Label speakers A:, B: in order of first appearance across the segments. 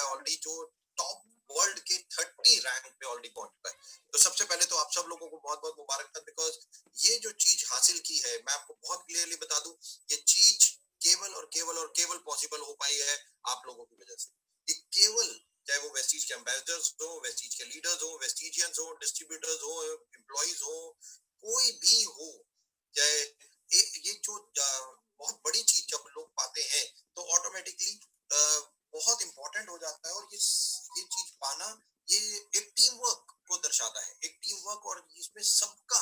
A: Already, जो top world के 30 rank पे ऑलरेडी पहुंच चुका है। तो सबसे पहले तो आप सब लोगों को बहुत बहुत मुबारकबाद, बिकॉज ये जो चीज हासिल की है, मैं आपको बहुत क्लियरली बता दूं, ये चीज केवल और केवल और केवल पॉसिबल हो पाई है आप लोगों की वजह से। ये केवल, चाहे वो वेस्टीज के एम्बेसडर्स हो, वेस्टीज के लीडर्स हो, वेस्टीजियंस हो, डिस्ट्रीब्यूटर्स हो, एम्प्लॉइज हो, कोई भी हो, चाहे ये जो बहुत बड़ी चीज जब लोग पाते हैं तो ऑटोमेटिकली बहुत इंपॉर्टेंट हो जाता है। और ये चीज पाना, ये एक टीम वर्क को दर्शाता है, एक टीम वर्क, और इसमें सबका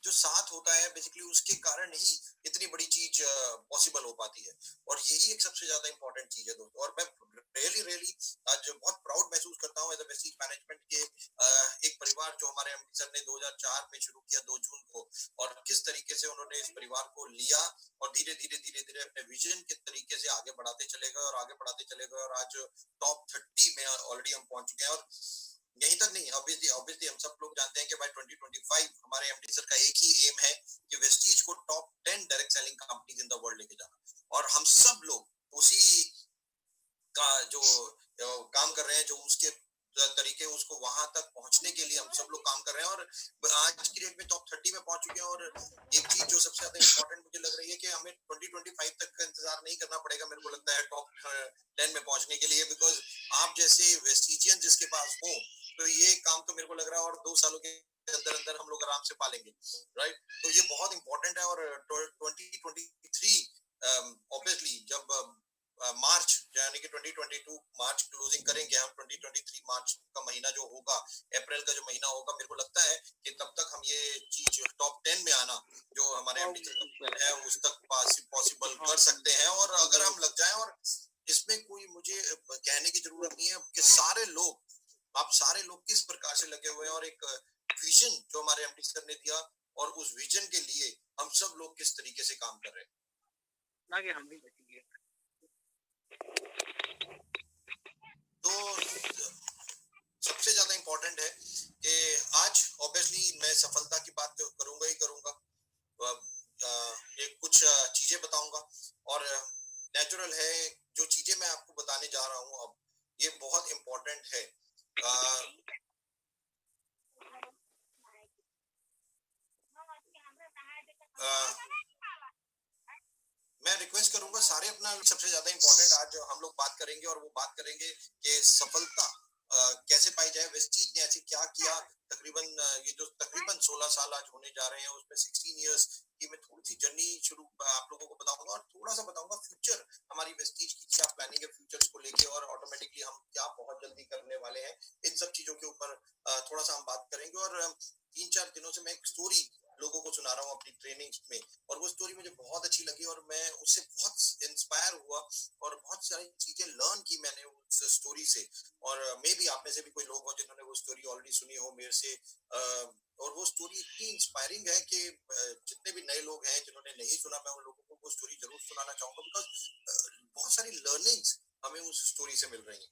A: जो साथ होता है बेसिकली, उसके कारण ही इतनी बड़ी चीज पॉसिबल हो पाती है। और यही एक सबसे ज्यादा इंपॉर्टेंट चीज है दोस्तों। और मैं रियली आज बहुत प्राउड महसूस करता हूँ एज अ वेस्टीज मैनेजमेंट के एक परिवार जो हमारे एमडी सर ने 2004 में शुरू किया 2 जून को, और किस तरीके से उन्होंने इस परिवार को लिया और धीरे धीरे अपने विजन के तरीके से आगे बढ़ाते चले गए और आगे बढ़ाते चले गए, और आज टॉप 30 में ऑलरेडी हम पहुंच चुके हैं। और यहीं तक नहीं, ऑब्वियसली हम सब लोग जानते हैं कि बाय 2025 हमारे एमडी सर का एक ही एम है कि वेस्टीज को top 10 direct selling companies in the world लेके जाना। और हम सब लोग उसी का जो काम कर रहे हैं, जो उसके तरीके, उसको वहां तक पहुंचने के लिए हम सब लोग काम कर रहे हैं। और आज की डेट में टॉप 30 में पहुंच चुके हैं। और एक चीज जो सबसे ज्यादा इंपॉर्टेंट मुझे लग रही है कि हमें 2025 तक का इंतजार नहीं करना पड़ेगा, मेरे को लगता है, टॉप 10 में पहुंचने के लिए, बिकॉज आप जैसे वेस्टीजियन जिसके पास हो, तो ये काम तो मेरे को लग रहा है और 2 सालों के अंदर अंदर हम लोग आराम से पालेंगे, राइट। तो ये बहुत इंपॉर्टेंट है। और 2023 ऑब्वियसली जब मार्च, यानी कि 2022 मार्च क्लोजिंग करेंगे हम, 2023 मार्च का महीना जो होगा, अप्रैल का जो महीना होगा, मेरे को लगता है कि तब तक हम ये चीज टॉप 10 में आना जो हमारे एमडी है उस तक पॉसिबल कर सकते हैं। और अगर हम लग जाएं, और इसमें कोई मुझे कहने की जरूरत नहीं है कि सारे लोग, आप सारे लोग किस प्रकार से लगे हुए हैं, और एक विजन जो हमारे एमडी सर ने दिया, और उस विजन के लिए हम सब लोग किस तरीके से काम कर रहे हैं ना, कि हम भी बचेंगे। तो सबसे ज्यादा इंपॉर्टेंट है कि आज ऑब्वियसली मैं सफलता की बात तो करूंगा ही करूंगा, एक कुछ चीजें बताऊंगा, और नेचुरल है जो चीजें मैं आपको बताने जा रहा हूं अब, ये बहुत इंपॉर्टेंट है। मैं रिक्वेस्ट करूंगा सारे अपना, सबसे ज्यादा इंपॉर्टेंट आज हम लोग बात करेंगे, और वो बात करेंगे कि सफलता कैसे पाई जाए। वेस्टीज ने ऐसे क्या किया, तकरीबन ये जो तकरीबन 16 साल आज होने जा रहे हैं, उसमें 16 इयर्स की मैं थोड़ी सी जर्नी शुरू आप लोगों को बताऊंगा, और थोड़ा सा बताऊंगा फ्यूचर हमारी वेस्टीज की क्या प्लानिंग है फ्यूचर्स को लेके, और ऑटोमेटिकली हम क्या बहुत जल्दी करने वाले हैं, इन सब चीजों के ऊपर थोड़ा सा हम बात करेंगे। और 3-4 दिनों से मैं एक स्टोरी लोगों को सुना रहा हूँ अपनी ट्रेनिंग्स में, और वो स्टोरी मुझे बहुत अच्छी लगी, और मैं उससे बहुत इंस्पायर हुआ, और बहुत सारी चीजें लर्न की मैंने उस स्टोरी से। और मे बी आप में से भी कोई लोग हो जिन्होंने वो स्टोरी ऑलरेडी सुनी हो मेरे से, और वो स्टोरी इतनी इंस्पायरिंग है कि जितने भी नए लोग हैं जिन्होंने नहीं सुना, मैं उन लोगों को वो स्टोरी जरूर सुनाना चाहूंगा, बिकॉज बहुत सारी लर्निंग्स हमें उस स्टोरी से मिल रही है,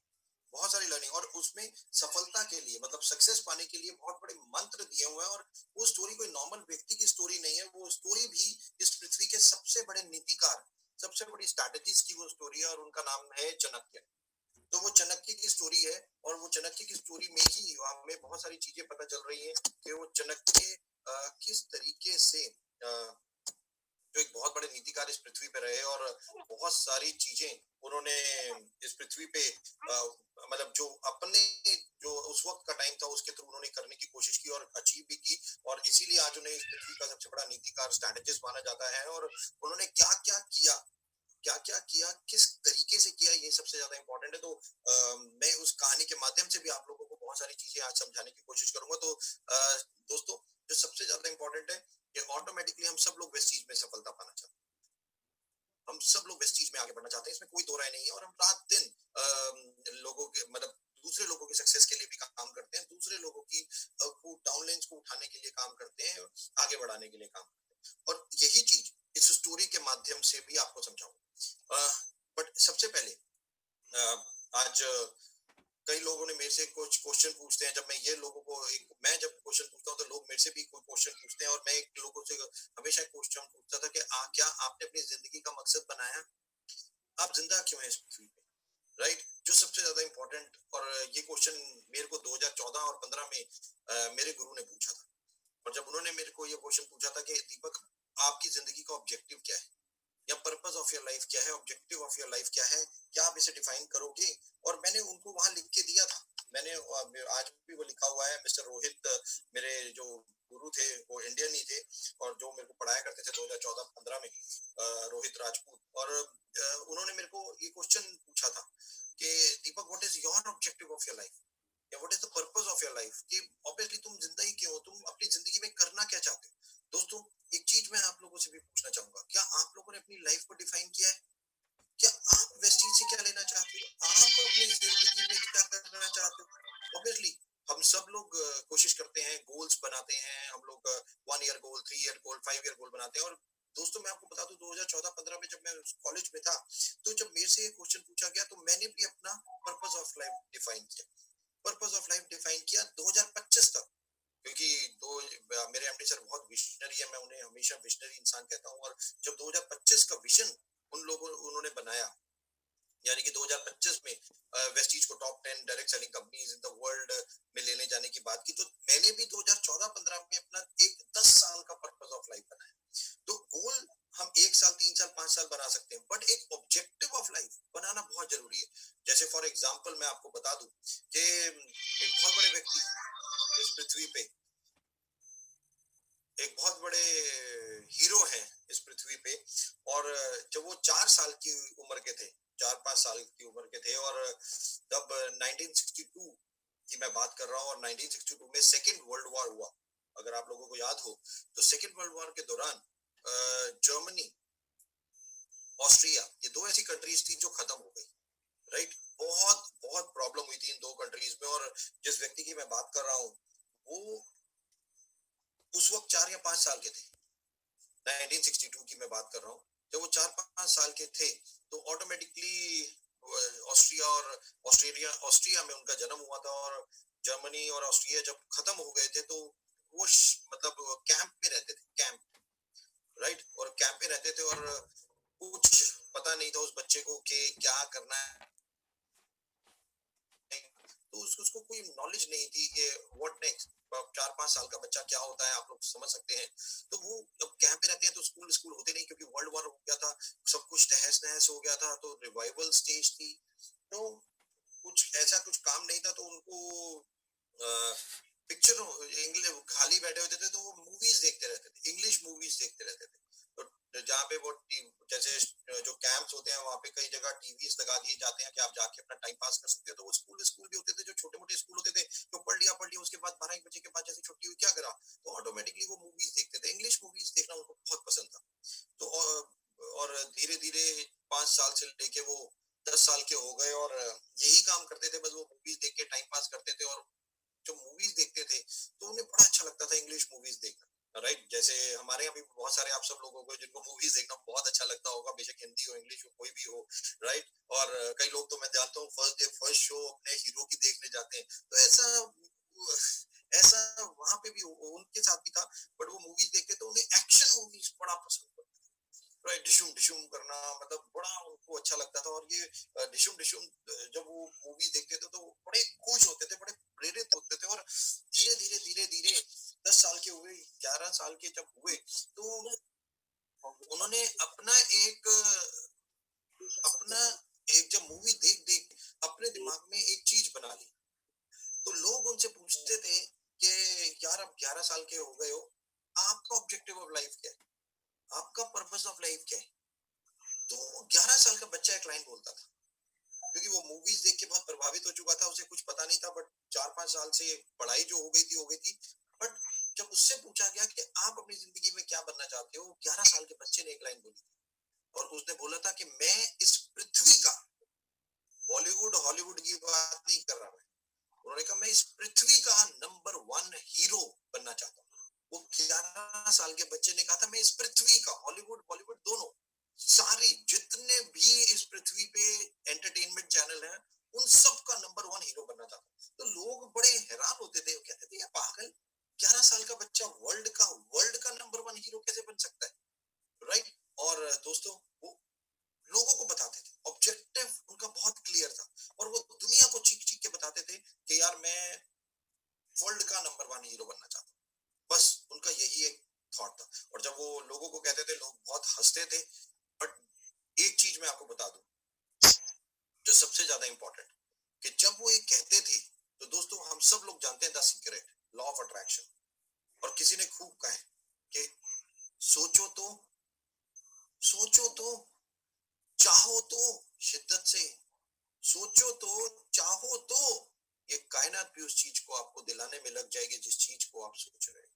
A: बहुत सारी लर्निंग, और उसमें सफलता के लिए, मतलब सक्सेस पाने के लिए बहुत बड़े मंत्र दिए हुए हैं। और वो स्टोरी कोई नॉर्मल व्यक्ति की स्टोरी नहीं है, वो स्टोरी भी इस पृथ्वी के सबसे बड़े नीतिकार, सबसे बड़ी स्ट्रैटेजीज की वो स्टोरी है, और उनका नाम है चाणक्य। तो वो चाणक्य की स्टोरी है, और वो चाणक्य की स्टोरी में ही हमें बहुत सारी चीजें पता चल रही है कि वो चाणक्य किस तरीके से जो एक बहुत बड़े नीतिकार इस पृथ्वी पे रहे, और बहुत सारी चीजें उन्होंने इस पृथ्वी पे मतलब जो अपने जो उस वक्त का टाइम था उसके थ्रू उन्होंने करने की कोशिश की और अचीव भी की, और इसीलिए आज उन्हें इस पृथ्वी का सबसे बड़ा नीतिकार, स्ट्रैटेजिस्ट माना जाता है। और उन्होंने क्या क्या किया, किस तरीके से किया, ये सबसे ज्यादा इंपॉर्टेंट है। तो मैं उस कहानी के माध्यम से भी आप लोगों को बहुत सारी चीजें आज समझाने की कोशिश करूंगा। तो दोस्तों, जो सबसे ज्यादा इंपॉर्टेंट है कि ऑटोमेटिकली हम सब लोग वेस्टीज में सफलता पाना चाहते हैं, हम सब लोग वेस्टीज में आगे बढ़ना चाहते हैं, इसमें कोई दो राय नहीं है। और हम रात दिन लोगों के, मतलब दूसरे लोगों की सक्सेस के लिए भी काम करते हैं, दूसरे लोगों की डाउनलाइंस को उठाने के लिए काम करते हैं, आगे बढ़ाने के लिए काम करते हैं, और यही चीज इस स्टोरी के माध्यम से भी आपको समझाऊंगा। बट सबसे पहले आज कई लोगों ने मेरे से कुछ क्वेश्चन पूछते हैं, जब मैं ये लोगों को मैं जब क्वेश्चन पूछता हूँ तो लोग मेरे से भी कोई क्वेश्चन पूछते हैं, और मैं एक लोगों से हमेशा क्वेश्चन पूछता था कि क्या आपने अपनी जिंदगी का मकसद बनाया, आप जिंदा क्यों हैं इस पृथ्वी पे, राइट। जो सबसे ज्यादा इंपॉर्टेंट ये क्वेश्चन मेरे को 2014 और 15 में मेरे गुरु ने पूछा था। और जब उन्होंने मेरे को ये क्वेश्चन पूछा था कि दीपक, आपकी जिंदगी का ऑब्जेक्टिव क्या है, या पर्पस ऑफ योर लाइफ क्या है, ऑब्जेक्टिव ऑफ योर लाइफ क्या है, क्या आप इसे डिफाइन करोगे? और मैंने उनको वहां लिख के दिया था। मैंने आज भी वो लिखा हुआ है। मिस्टर रोहित, मेरे जो गुरु थे, वो इंडियन ही थे, और जो मेरे को पढ़ाया करते थे 2014-15 में, रोहित राजपूत। और उन्होंने मेरे को ये क्वेश्चन पूछा था कि Deepak, what is your objective of your life, या what is the purpose of your life, कि ऑब्वियसली तुम जिंदा ही क्यों हो, तुम अपनी जिंदगी में करना क्या चाहते हो? दोस्तों, एक चीज मैं आप लोगों से भी पूछना चाहूंगा, क्या आप लोगों ने अपनी लाइफ को डिफाइन किया है? क्या आप वेस्टीज से क्या लेना चाहते हो? आप अपनी जिंदगी में क्या करना चाहते हो? ऑब्वियसली हम सब लोग कोशिश करते हैं, गोल्स बनाते हैं, हम लोग 1 year goal, 3 year goal, 5 year goal बनाते हैं। और दोस्तों, मैं आपको बता दूं, 2014-15 में जब मैं कॉलेज में था, तो जब मेरे से ये क्वेश्चन पूछा गया, तो मैंने भी अपना पर्पस ऑफ लाइफ डिफाइन किया। पर्पस ऑफ लाइफ डिफाइन किया 2025 तक, क्योंकि दो मेरे एमडी सर बहुत विजनरी है, मैं उन्हें हमेशा विजनरी इंसान कहता हूँ। और जब 2025 का विजन उन्होंने बनाया, यानी कि 2025 में वेस्टीज को top 10 direct selling companies in the world में लेने जाने की बात की, तो मैंने भी 2014-15 में अपना एक 10 साल का पर्पस ऑफ लाइफ बनाया। तो गोल हम 1 साल, 3 साल, 5 साल बना सकते हैं, बट एक ऑब्जेक्टिव ऑफ लाइफ बनाना बहुत जरूरी है। जैसे फॉर एग्जाम्पल मैं आपको बता दूं कि एक बहुत बड़े व्यक्ति इस पृथ्वी पे, एक बहुत बड़े हीरो हैं इस पृथ्वी पे, और जब वो 4 साल की उम्र के थे, 4-5 साल की उम्र के थे, और तब 1962 की मैं बात कर रहा हूँ, और 1962 में सेकेंड वर्ल्ड वॉर हुआ। अगर आप लोगों को याद हो, तो सेकेंड वर्ल्ड वॉर के दौरान जर्मनी, ऑस्ट्रिया, ये दो ऐसी कंट्रीज थी जो खत्म हो गई, राइट? बहुत बहुत प्रॉब्लम हुई थी इन दो कंट्रीज में। और जिस व्यक्ति की मैं बात कर रहा हूँ, वो उस वक्त 4 या 5 साल के थे। 1962 की मैं बात कर रहा हूँ। जब वो 4-5 साल के थे, तो ऑटोमेटिकली ऑस्ट्रिया में उनका जन्म हुआ था, और जर्मनी और ऑस्ट्रिया जब खत्म हो गए थे, तो वो मतलब कैंप में रहते थे, कैंप, राइट? और कैंप में रहते थे, और कुछ पता नहीं था उस बच्चे को कि क्या करना है, तो उसको कोई नॉलेज नहीं थी कि व्हाट नेक्स्ट। 4-5 साल का बच्चा क्या होता है, आप लोग समझ सकते हैं। तो वो जब कैंप में रहते हैं, तो स्कूल होते नहीं, क्योंकि वर्ल्ड वॉर हो गया था, सब कुछ तहस नहस हो गया था, तो रिवाइवल स्टेज थी, तो कुछ काम नहीं था, तो उनको पिक्चर इंग्लिश खाली बैठे होते थे, तो वो मूवीज देखते रहते थे, इंग्लिश मूवीज देखते रहते थे। तो जहाँ पे वो जैसे जो कैंप्स होते हैं, वहाँ पे कई जगह टीवीज लगा दिए जाते हैं कि आप जाके अपना टाइम पास कर सकते हो। तो वो स्कूल भी होते थे, जो छोटे मोटे स्कूल होते थे, तो पढ़ लिया, उसके बाद 12-1 बजे के बाद जैसे छुट्टी हुई, क्या करा, तो ऑटोमेटिकली वो मूवीज देखते थे। इंग्लिश मूवीज देखना उनको बहुत पसंद था। तो और धीरे धीरे 5 साल से लेके वो 10 साल के हो गए, और यही काम करते थे, बस वो मूवीज देख के टाइम पास करते थे। और जो मूवीज देखते थे, तो उन्हें बड़ा अच्छा लगता था इंग्लिश मूवीज देखना, राइट? जैसे हमारे यहाँ भी बहुत सारे आप सब लोग होंगे जिनको मूवीज देखना बहुत अच्छा लगता होगा, बेशक हिंदी हो, इंग्लिश हो, कोई भी हो, राइट? और कई लोग तो मैं जानता हूँ फर्स्ट डे फर्स्ट शो अपने हीरो की देखने जाते हैं। तो ऐसा वहां पे भी उनके साथ भी था, बट वो मूवीज देखते तो उन्हें एक्शन मूवीज बड़ा पसंद था, राइट? डिशुम डिशुम करना, मतलब बड़ा उनको अच्छा लगता था। और ये डिशुम डिशुम जब वो मूवी देखते थे, तो बड़े खुश होते थे, बड़े प्रेरित होते थे। और धीरे धीरे 10 साल के हुए, 11 साल के जब हुए, तो उन्होंने अपना एक जब मूवी देख देख अपने दिमाग में एक चीज बना ली। तो लोग उनसे पूछते थे कि यार, अब 11 साल के हो गए हो, आपका ऑब्जेक्टिव ऑफ लाइफ क्या है, आपका पर्पस ऑफ लाइफ क्या है? तो 11 साल का बच्चा एक लाइन बोलता था, क्योंकि वो मूवीज देख के बहुत प्रभावित हो चुका था, उसे कुछ पता नहीं था, बट 4-5 साल से पढ़ाई जो हो गई थी। बट जब उससे पूछा गया कि आप अपनी जिंदगी में क्या बनना चाहते हो, 11 साल के बच्चे ने एक लाइन बोली थी, और उसने बोला था कि मैं इस पृथ्वी का, बॉलीवुड हॉलीवुड की बात नहीं कर रहा मैं, उन्होंने कहा मैं इस पृथ्वी का नंबर 1 हीरो बनना चाहता हूँ। वो 11 साल के बच्चे ने कहा था मैं इस पृथ्वी का, हॉलीवुड बॉलीवुड दोनों, सारी जितने भी इस पृथ्वी पे एंटरटेनमेंट चैनल हैं, उन सब का नंबर 1 हीरो बनना चाहता हूँ। तो लोग बड़े हैरान होते थे, कहते थे ये पागल, 11 साल का बच्चा वर्ल्ड का नंबर 1 हीरो कैसे बन सकता है, राइट? और दोस्तों, वो लोगों को बताते थे, ऑब्जेक्टिव उनका बहुत क्लियर था, और वो दुनिया को चीख चीख के बताते चाहते थे कि यार मैं वर्ल्ड का नंबर 1 हीरो बनना चाहता हूँ। बस उनका यही एक थॉट था। और जब वो लोगों को कहते थे, लोग बहुत हंसते थे। बट एक चीज मैं आपको बता दूं, जो सबसे ज्यादा इंपॉर्टेंट, कि जब वो ये कहते थे, तो दोस्तों हम सब लोग जानते हैं the secret, law of attraction. और किसी ने खूब कहा है कि सोचो तो, सोचो तो, चाहो तो, शिद्दत से सोचो तो, चाहो तो, ये कायनात भी उस चीज को आपको दिलाने में लग जाएगी जिस चीज को आप सोच रहे हैं।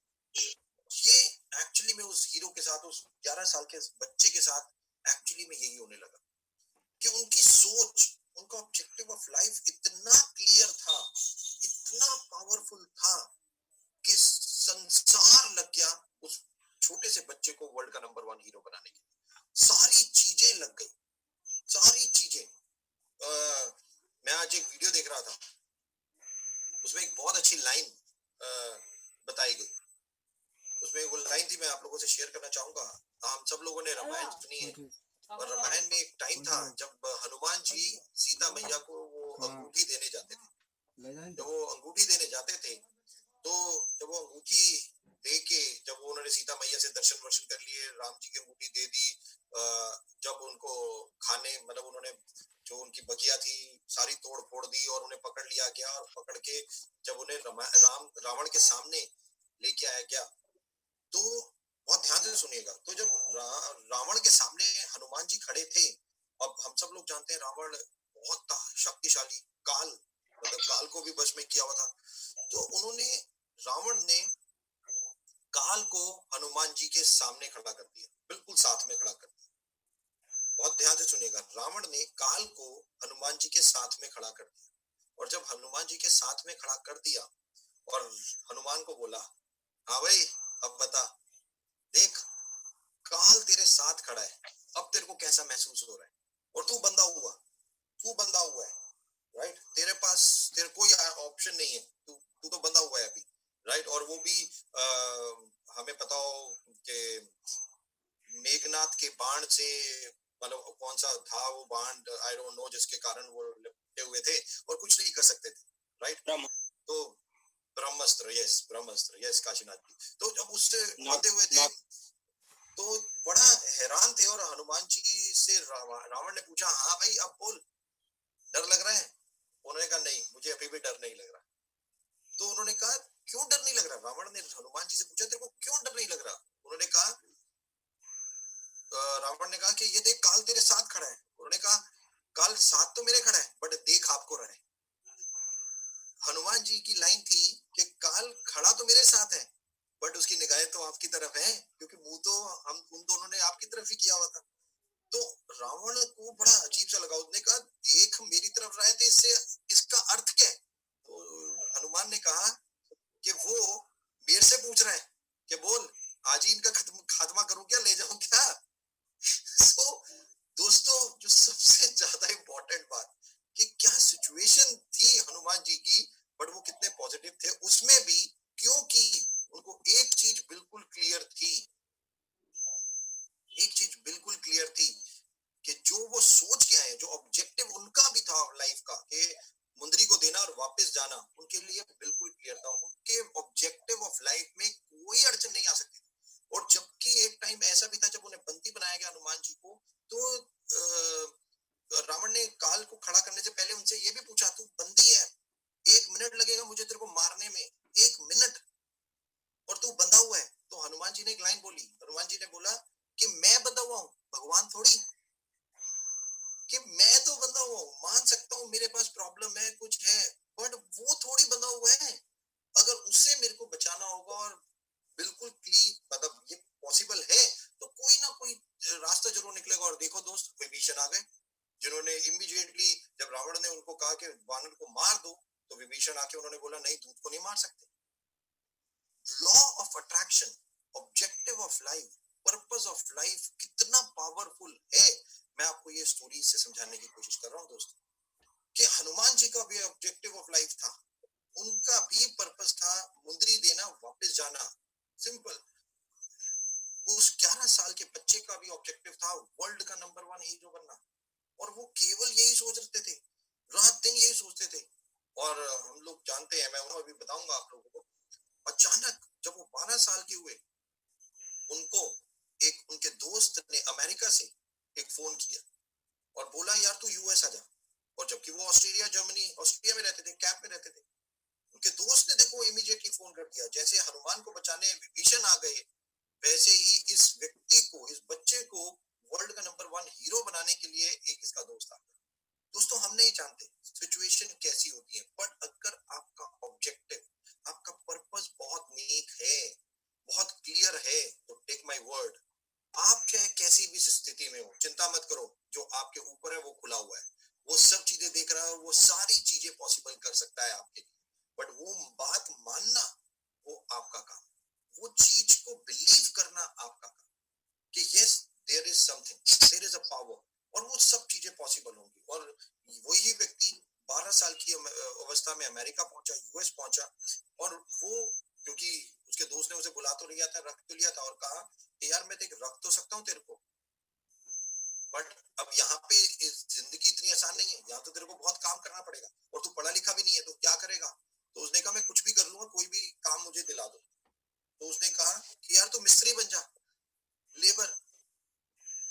A: ये एक्चुअली में उस हीरो के साथ, उस 11 साल के बच्चे के साथ एक्चुअली में यही होने लगा कि उनकी सोच, उनका ऑब्जेक्टिव ऑफ लाइफ इतना क्लियर था, इतना पावरफुल था कि संसार लग गया उस छोटे से बच्चे को वर्ल्ड का नंबर 1 हीरो बनाने के लिए। सारी चीजें लग गई, सारी चीजें। मैं आज एक वीडियो देख रहा था, उसमें एक बहुत अच्छी लाइन बताई गई। उसमें वो लाइन थी, मैं आप लोगों से शेयर करना चाहूंगा। हम सब लोगों ने रामायण सुनी है, और रामायण में एक टाइम था जब हनुमान जी सीता मैया को वो अंगूठी देने जाते थे। जब वो अंगूठी देने जाते थे, तो जब वो अंगूठी दे के, जब वो उन्होंने सीता मैया से दर्शन वर्शन कर लिए, राम जी की अंगूठी दे दी, जब उनको खाने, मतलब उन्होंने जो उनकी बगिया थी सारी तोड़ फोड़ दी और उन्हें पकड़ लिया गया, और पकड़ के जब उन्हें रावण के सामने लेके आया गया, तो बहुत ध्यान से सुनिएगा। तो जब रावण के सामने हनुमान जी खड़े थे, अब हम सब लोग जानते हैं रावण बहुत शक्तिशाली काल, मतलब काल को भी वश में किया हुआ था। तो उन्होंने, रावण ने काल को हनुमान जी के सामने खड़ा कर दिया, बिल्कुल साथ में खड़ा कर दिया। बहुत ध्यान से सुनिएगा, रावण ने काल को हनुमान जी के साथ में खड़ा कर दिया। और जब हनुमान जी के साथ में खड़ा कर दिया और हनुमान को बोला, हाँ भाई अब बता, देख काल तेरे साथ खड़ा है, अब तेरे को कैसा महसूस हो रहा है? और तू बंधा हुआ, तू बंधा हुआ है, राइट? तेरे पास, तेरे कोई ऑप्शन नहीं है, तू तो बंधा हुआ है अभी, राइट? और वो भी हमें पता हो कि मेघनाथ के बाण से, मतलब कौन सा था वो बाण, आई डोंट नो, जिसके कारण वो लिपटे हुए थे और कुछ नहीं कर सकते थे, राइट? तो ब्रह्मास्त्र, यस ब्रह्मास्त्र, यस काशीनाथ जी। तो जब उससे बंधे हुए थे, तो बड़ा हैरान थे, और हनुमान जी से रावण ने पूछा, हाँ भाई अब बोल, डर लग रहा है? उन्होंने कहा नहीं, मुझे अभी भी डर नहीं लग रहा। तो उन्होंने कहा क्यों डर नहीं लग रहा? रावण ने हनुमान जी से पूछा, तेरे को क्यों डर नहीं लग रहा? उन्होंने कहा, रावण ने कहा कि ये देख काल तेरे साथ खड़ा है। उन्होंने कहा काल साथ तो मेरे खड़ा है, बट देख आपको रहा है। हनुमान जी की लाइन थी कि काल खड़ा तो मेरे साथ है, बट उसकी निगाहें तो आपकी तरफ है, क्योंकि मुंह तो हम उन दोनों ने आपकी तरफ ही किया हुआ था। तो रावण को बड़ा अजीब सा लगा, उसने कहा देख मेरी तरफ रहा है, तो इससे इसका अर्थ क्या है? तो हनुमान ने कहा कि वो मेरे से पूछ रहा है कि बोल आज ही इनका खात्मा करूं क्या, ले जाऊं क्या? सो दोस्तों, जो सबसे ज्यादा इंपॉर्टेंट बात, कि क्या सिचुएशन थी हनुमान जी की, बट वो कितने पॉजिटिव थे उसमें भी, क्योंकि उनको एक चीज बिल्कुल क्लियर थी, एक चीज बिल्कुल क्लियर थी कि जो वो सोच के आए, जो ऑब्जेक्टिव उनका भी था लाइफ का, कि मुंदरी को देना और वापस जाना, उनके लिए बिल्कुल क्लियर था। उनके ऑब्जेक्टिव ऑफ लाइफ में कोई अड़चन नहीं आ सकती थी। और जबकि एक टाइम ऐसा भी था जब उन्हें बंदी बनाया गया हनुमान जी को, तो रावण ने काल को खड़ा करने से पहले उनसे ये भी पूछा, तू बंदी है, 1 मिनट लगेगा मुझे तेरे को मारने में, 1 मिनट, और तू बंधा हुआ है। तो हनुमान जी ने एक लाइन बोली, हनुमान जी ने बोला कि मैं बंधा हुआ हूँ, भगवान थोड़ी, कि मैं तो बंधा हुआ हूँ, मान सकता हूँ मेरे पास प्रॉब्लम है, कुछ है, बट वो थोड़ी बंधा हुआ है। अगर उससे मेरे को बचाना होगा, और बिल्कुल क्लीन, मतलब ये पॉसिबल है, तो कोई ना कोई रास्ता जरूर निकलेगा। और देखो दोस्त, विभीषण आ गए, जिन्होंने इमीडिएटली, जब रावण ने उनको कहा कि वानर को मार दो, तो विभीषण आके उन्होंने बोला नहीं, दूध को नहीं मार सकते। Law of attraction, objective of life, purpose of life कितना पावरफुल है, मैं आपको ये स्टोरी से समझाने की कोशिश कर रहा हूँ दोस्तों, कि हनुमान जी का भी ऑब्जेक्टिव ऑफ लाइफ था, उनका भी पर्पस था मुंदरी देना, वापस जाना, सिंपल। उस 11 साल के बच्चे का भी ऑब्जेक्टिव था वर्ल्ड का नंबर 1 हीरो बनना, और वो केवल यही सोच रहे थे, रात दिन यही सोचते थे। और हम लोग जानते हैं, मैं अभी बताऊंगा आप लोगों को। अचानक जब वो 12 साल के हुए, उनको एक उनके दोस्त ने अमेरिका से एक फोन किया और बोला यार तू यूएस आ जा। और जबकि वो ऑस्ट्रिया में रहते थे, कैंप में रहते थे, उनके दोस्त ने देखो इमीडिएटली फोन कर दिया। जैसे हनुमान को बचाने विभीषण आ गए, वैसे ही इस व्यक्ति को, इस बच्चे को वर्ल्ड का नंबर 1 हीरो बनाने के लिए एक इसका दोस्त आ गया। दोस्तों हम नहीं जानते सिचुएशन कैसी होती है, बट अगर आपका ऑब्जेक्टिव, आपका पर्पस बहुत नेक है, बहुत क्लियर है, तो टेक माय वर्ड, आप चाहे कैसी भी स्थिति में हो, चिंता मत करो, जो आपके ऊपर है वो खुला हुआ है, वो सब चीजें देख रहा है और वो सारी चीजें पॉसिबल कर सकता है आपके लिए। बट वो बात मानना वो आपका काम, वो चीज को बिलीव करना आपका काम कि yes there is something, there is a power, और वो सब चीजें पॉसिबल होंगी। और वही व्यक्ति 12 साल की अवस्था में अमेरिका पहुंचा, यूएस पहुंचा, और वो क्योंकि उसके दोस्त ने उसे बुला तो लिया था, रख तो लिया था, और कहा कि यार मैं रख तो सकता हूँ तेरे को, बट अब यहाँ पे जिंदगी इतनी आसान नहीं है, यहाँ तो तेरे को बहुत काम करना पड़ेगा, और तू पढ़ा लिखा भी नहीं है, तो क्या करेगा? तो उसने कहा मैं कुछ भी कर लूंगा, कोई भी काम मुझे दिला दो। तो उसने कहा कि यार तू मिस्त्री बन जा, लेबर।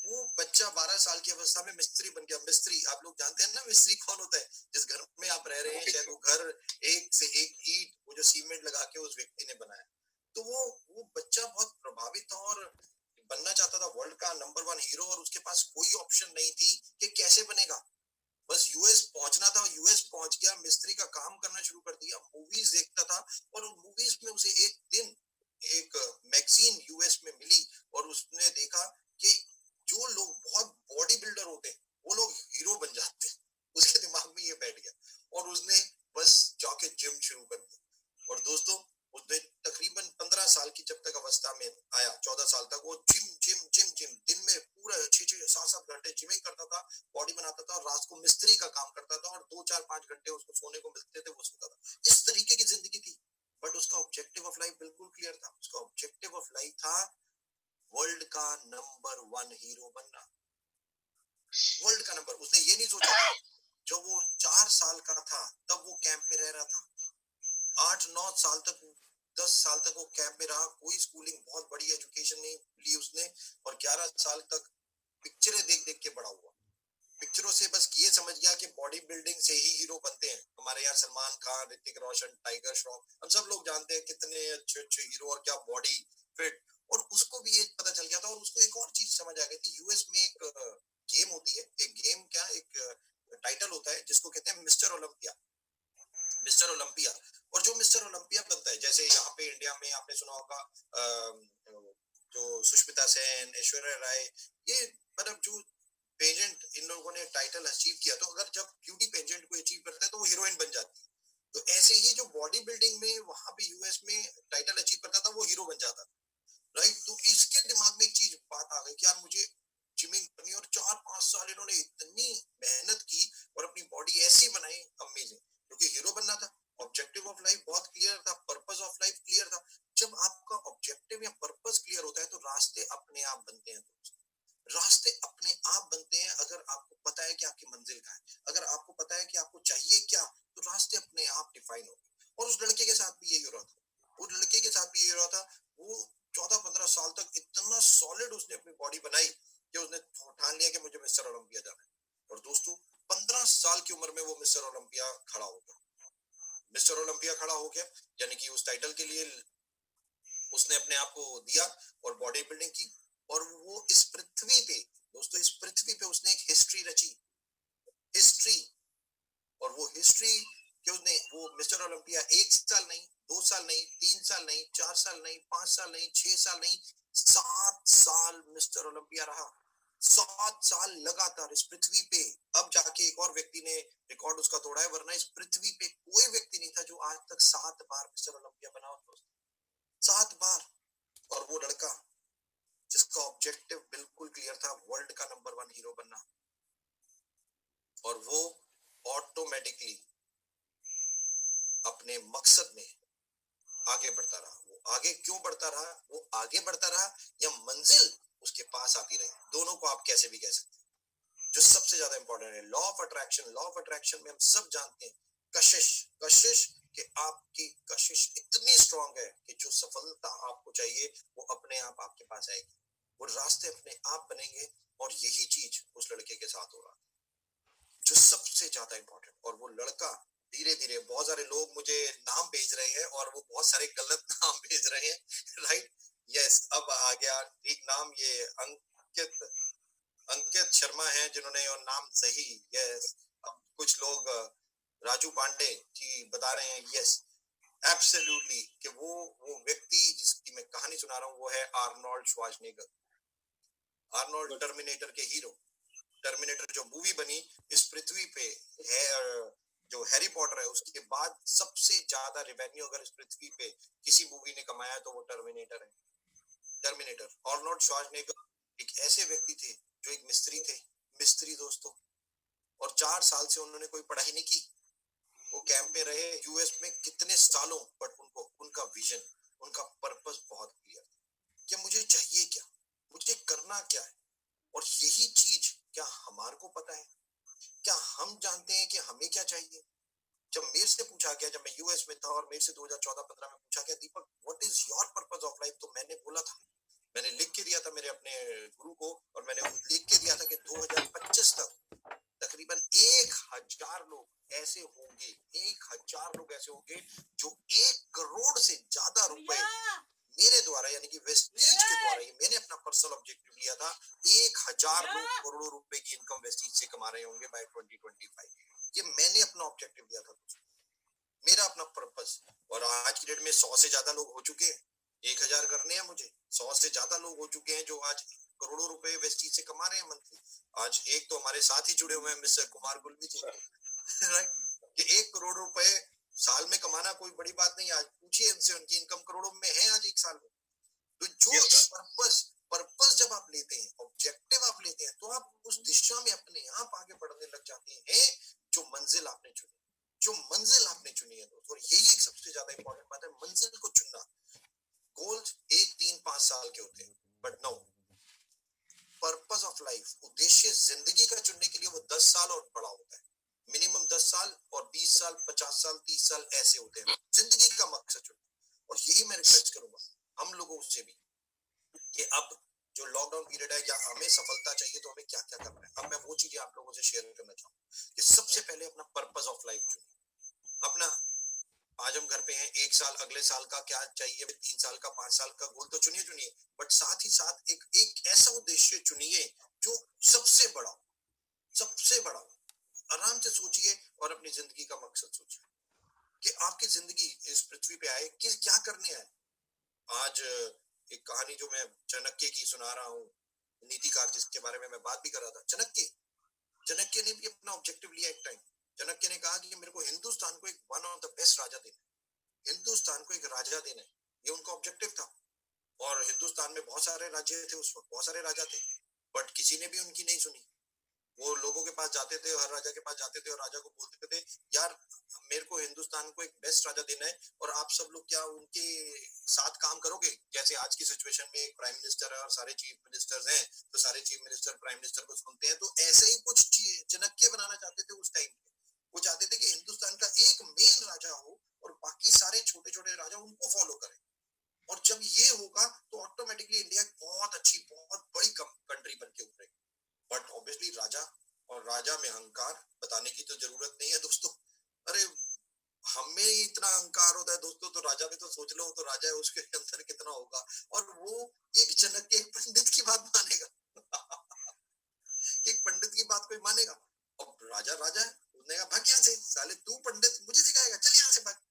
A: वो बच्चा 12 साल की अवस्था में मिस्त्री बन गया। मिस्त्री, आप लोग जानते हैं ना मिस्त्री कौन होता है? जिस घर में आप रह रहे हैं, शायद वो घर एक से एक ईंट, वो जो सीमेंट लगा के उस व्यक्ति ने बनाया। तो वो बच्चा बहुत प्रभावित था और बनना चाहता था वर्ल्ड का नंबर 1 हीरो, और उसके पास कोई ऑप्शन नहीं थी कि कैसे बनेगा। बस यूएस पहुंचना था, यूएस पहुंच गया, मिस्त्री का काम करना शुरू कर दिया, मूवीज देखता था, और उन मूवीज में उसे एक दिन एक मैगजीन यूएस में मिली, और उसने देखा कि जो लोग बहुत बॉडी बिल्डर होते हैं वो लोग हीरो बन जाते हैं। उसके दिमाग में ये बैठ गया और उसने बस जाके जिम शुरू कर दिया। और दोस्तों उसने तकरीबन 15 साल की जब तक अवस्था में आया, 14 साल तक वो जिम जिम जिम जिम, दिन में पूरा 6-7 घंटे जिमिंग करता था, बॉडी बनाता था, और रात को मिस्त्री का काम करता था, और 2-4-5 घंटे उसको सोने को मिलते थे, वो सोता था। इस तरीके की जिंदगी थी। बट उसका ऑब्जेक्टिव ऑफ लाइफ बिल्कुल क्लियर था। उसका ऑब्जेक्टिव ऑफ लाइफ था वर्ल्ड का नंबर 1 हीरो बनना। वर्ल्ड का नंबर, उसने ये नहीं सोचा। जब वो 4 साल का था तब वो कैंप में रह रहा था। 8-9 साल तक, 10 साल तक वो कैंप में रहा, कोई स्कूलिंग, बहुत बड़ी एजुकेशन नहीं ली उसने, और 11 साल तक पिक्चरें देख देख के बड़ा हुआ। पिक्चरों से बस ये समझ गया कि बॉडी बिल्डिंग से ही हीरो बनते हैं। हमारे यहाँ सलमान खान, ऋतिक रोशन, टाइगर श्रॉफ, हम सब लोग जानते हैं कितने अच्छे अच्छे हीरो, और क्या बॉडी फिट। और उसको भी ये पता चल गया था, और उसको एक और चीज समझ आ गई थी। यूएस में एक गेम होती है, एक गेम क्या, एक टाइटल होता है जिसको कहते हैं मिस्टर ओलंपिया। मिस्टर ओलंपिया, और जो मिस्टर ओलंपिया बनता है, जैसे यहाँ पे इंडिया में आपने सुना होगा जो सुष्मिता सेन, ऐश्वर्या राय, ये मतलब जो पेजेंट इन लोगों ने टाइटल अचीव किया, तो अगर जब ब्यूटी पेजेंट को अचीव करता है तो वो हीरोइन बन जाती है। तो ऐसे ही जो बॉडी बिल्डिंग में वहां पे यूएस में टाइटल अचीव करता था वो हीरो बन जाता था, राइट? तो इसके दिमाग में एक चीज बात आ गई कि यार मुझे जिमिंग करनी, और 4-5 साल इन्होंने इतनी मेहनत की और अपनी बॉडी ऐसी बनाई, अमेजिंग, क्योंकि हीरो बनना था। ऑब्जेक्टिव ऑफ लाइफ बहुत क्लियर था, पर्पस ऑफ लाइफ क्लियर था। जब आपका ऑब्जेक्टिव या पर्पस क्लियर होता है तो रास्ते अपने आप बनते हैं। रास्ते अपने आप बनते हैं अगर आपको पता है कि आपकी मंजिल कहाँ है, अगर आपको पता है कि आपको चाहिए क्या, तो रास्ते अपने आप डिफाइन होंगे। और उस लड़के के साथ भी यही हो रहा था, उस लड़के के साथ भी यही हो रहा था। वो 14-15 साल तक इतना सॉलिड उसने अपनी बॉडी बनाई कि उसने ठान लिया कि मुझे मिस्टर ओलंपिया जाना है। और दोस्तों 15 साल की उम्र में वो मिस्टर ओलंपिया खड़ा हो गया। मिस्टर ओलंपिया खड़ा हो गया, यानी कि उस टाइटल के लिए उसने अपने आप को दिया और बॉडी बिल्डिंग की। और वो इस पृथ्वी पे, दोस्तों इस पृथ्वी पे उसने एक हिस्ट्री रची, हिस्ट्री। और वो हिस्ट्री कि उसने, वो मिस्टर ओलंपिया 1 साल नहीं, 2 साल नहीं, 3 साल नहीं, 4 साल नहीं, 5 साल नहीं, 6 साल नहीं, 7 साल मिस्टर ओलंपिया रहा। 7 साल लगातार इस पृथ्वी पे। अब जाके एक और व्यक्ति ने रिकॉर्ड उसका तोड़ा है, वरना इस पृथ्वी पे कोई व्यक्ति नहीं था जो आज तक 7 बार मिस्टर ओलंपिया बना हो। 7 बार। और वो लड़का जिसका ऑब्जेक्टिव बिल्कुल क्लियर था, वर्ल्ड का नंबर 1 हीरो बनना, और वो ऑटोमेटिकली अपने मकसद में आगे बढ़ता रहा। वो आगे क्यों बढ़ता रहा? वो आगे बढ़ता रहा या मंजिल उसके पास आती रही, दोनों को आप कैसे भी कह सकते हैं। जो सबसे ज्यादा इंपॉर्टेंट है law of attraction. Law of attraction में हम सब जानते हैं कशिश स्ट्रांग है कि जो सफलता आपको चाहिए वो अपने आप आपके पास आएगी, वो रास्ते अपने आप बनेंगे। और यही चीज उस लड़के के साथ हो रहा जो सबसे ज्यादा इंपॉर्टेंट। और वो लड़का धीरे धीरे, बहुत सारे लोग मुझे नाम भेज रहे हैं और वो बहुत सारे गलत नाम भेज रहे हैं, राइट? यस, अब आ गया ठीक नाम, ये अंकित अंकित शर्मा है जिन्होंने और नाम सही। यस, अब कुछ लोग राजू पांडे जी बता रहे हैं। यस, एब्सोल्युटली, कि वो व्यक्ति जिसकी मैं कहानी सुना रहा हूँ वो है आर्नोल्ड श्वार्ज़नेगर। आर्नोल्ड टर्मिनेटर के हीरो। टर्मिनेटर जो मूवी बनी इस पृथ्वी पे है, जो हैरी पॉटर है उसके बाद सबसे ज्यादा रेवेन्यू अगर इस पृथ्वी पे किसी मूवी ने कमाया तो वो टर्मिनेटर है। टर्मिनेटर। आर्नोल्ड श्वार्ज़नेगर एक ऐसे व्यक्ति थे जो एक मिस्त्री थे, मिस्त्री दोस्तों, और 4 साल से उन्होंने कोई पढ़ाई नहीं की। वो कैंप में रहे यूएस में कितने सालों, बट उनको उनका विजन, उनका पर्पस बहुत क्लियर था कि मुझे चाहिए क्या, मुझे करना क्या है। और यही चीज क्या हमारे को पता है? क्या हम जानते हैं कि हमें क्या चाहिए? जब मेरे से पूछा गया, जब मैं यूएस में था और मेरे से 2014-15 में पूछा गया, Deepak what is your purpose of life, तो मैंने बोला था, मैंने लिख के दिया था मेरे अपने गुरु को, और मैंने लिख के दिया था कि 2025 तक तकरीबन 1000 लोग ऐसे होंगे, 1000 लोग ऐसे होंगे जो 1 करोड़ से ज्यादा रुपए मेरे द्वारा, यानी कि वेस्टीज के द्वारा, ये मैंने अपना पर्सनल ऑब्जेक्टिव लिया था, 1000 लोग करोड़ों रुपए की इनकम वेस्टीज से कमा रहे होंगे बाय 2025। ये मैंने अपना ऑब्जेक्टिव लिया था, मेरा अपना पर्पस। और आज की डेट में 100 से ज्यादा लोग हो चुके हैं। 1000 करने हैं मुझे, 100 से ज्यादा लोग हो चुके हैं जो आज करोड़ों रुपए वेस्टीज से कमा रहे हैं मंथली। आज एक तो हमारे साथ ही जुड़े हुए हैं मिस्टर कुमार गुलवी जी, राइट? कि 1 करोड़ रुपए साल में कमाना कोई बड़ी बात नहीं। आज पूछिए इनसे, उनकी इनकम करोड़ों में है आज एक साल में। तो जो पर्पस जब आप लेते हैं, ऑब्जेक्टिव आप लेते हैं, तो आप उस दिशा में अपने आप आगे बढ़ने लग जाते हैं जो मंजिल आपने चुनी, जो मंजिल आपने चुनी है दोस्तों। और यही एक सबसे ज्यादा इंपॉर्टेंट बात है, मंजिल को चुनना। गोल्स 1, 3, 5 साल के होते हैं, but no, purpose of life, उद्देश्य जिंदगी का चुनने के लिए वो 10 साल और बड़ा होता है। मिनिमम 10 साल और 20 साल, 50 साल, 30 साल ऐसे होते हैं जिंदगी का मकसद चुनना। और यही मैं रिक्वेस्ट करूंगा हम लोगों से भी कि अब जो लॉकडाउन पीरियड है, या हमें सफलता चाहिए तो हमें क्या क्या करना है। अब मैं वो चीजें आप लोगों से शेयर करना चाहूंगा कि सबसे पहले अपना पर्पस ऑफ लाइफ चुनिए। अपना, आज हम घर पे हैं, 1 साल, अगले साल का क्या चाहिए, 3 साल का, 5 साल का गोल तो चुनिए, बट साथ ही साथ एक ऐसा उद्देश्य चुनिए जो सबसे बड़ा हो, सबसे बड़ा हो। आराम से सोचिए और अपनी जिंदगी का मकसद सोचिए कि आपकी जिंदगी इस पृथ्वी पे आए कि क्या करने आए। आज एक कहानी जो मैं चाणक्य की सुना रहा हूँ, नीतिकार, जिसके बारे में मैं बात भी कर रहा था, चाणक्य ने भी अपना ऑब्जेक्टिव लिया एक टाइम। चाणक्य ने कहा कि मेरे को हिंदुस्तान को एक वन ऑफ द बेस्ट राजा देना, हिंदुस्तान को एक राजा देना है, ये उनका ऑब्जेक्टिव था। और हिंदुस्तान में बहुत सारे राज्य थे उस वक्त, बहुत सारे राजा थे, बट किसी ने भी उनकी नहीं सुनी। वो लोगों के पास जाते थे, हर राजा के पास जाते थे और राजा को बोलते थे, यार मेरे को हिंदुस्तान को एक बेस्ट राजा देना है, और आप सब लोग क्या उनके साथ काम करोगे? जैसे आज की सिचुएशन में एक प्राइम मिनिस्टर है और सारे चीफ मिनिस्टर्स हैं, तो सारे चीफ मिनिस्टर प्राइम मिनिस्टर को सुनते हैं। तो ऐसे ही कुछ चाणक्य बनाना चाहते थे उस टाइम पे। वो चाहते थे कि हिंदुस्तान का एक मेन राजा हो और बाकी सारे छोटे छोटे राजा उनको फॉलो करें। और जब ये होगा तो ऑटोमेटिकली इंडिया बहुत अच्छी, बहुत बड़ी कंट्री बन के उभरेगी। बट ऑब्वियसली राजा, और राजा में अहंकार बताने की तो जरूरत नहीं है दोस्तों। अरे हमें इतना अहंकार होता है दोस्तों, तो राजा में तो सोच लो, तो राजा है उसके अंदर कितना होगा। और वो एक चाणक्य, एक पंडित की बात मानेगा? एक पंडित की बात कोई मानेगा? अब राजा राजा है, उसने कहा भाग यहाँ से साले, तू पंडित मुझे सिखाएगा, चल यहाँ से भाग।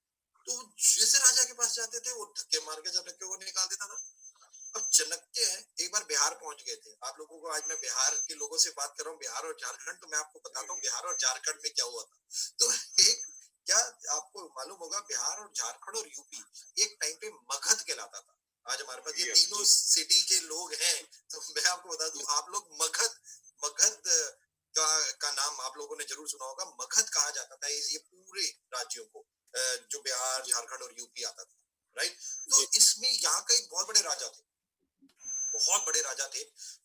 A: तो जैसे राजा के पास जाते थे वो धक्के मार के चाणक्य को निकाल देता था। अब चाणक्य एक बार बिहार पहुंच गए थे। आप लोगों को आज मैं बिहार के लोगों से बात कर रहा हूँ, बिहार और झारखंड, तो मैं आपको बताता हूँ बिहार और झारखंड में क्या हुआ था। तो एक, क्या आपको मालूम होगा, बिहार और झारखंड और यूपी एक टाइम पे मगध कहलाता था। आज हमारे पास ये तीनों सिटी के लोग हैं, तो मैं आपको बता दूं, आप लोग मगध का नाम आप लोगों ने जरूर सुना होगा। मगध कहा जाता था ये पूरे राज्यों को, जो बिहार, झारखंड और यूपी आता था, राइट? तो इसमें यहाँ का एक बहुत बड़े राजा थे, बहुत बड़े राजा थे,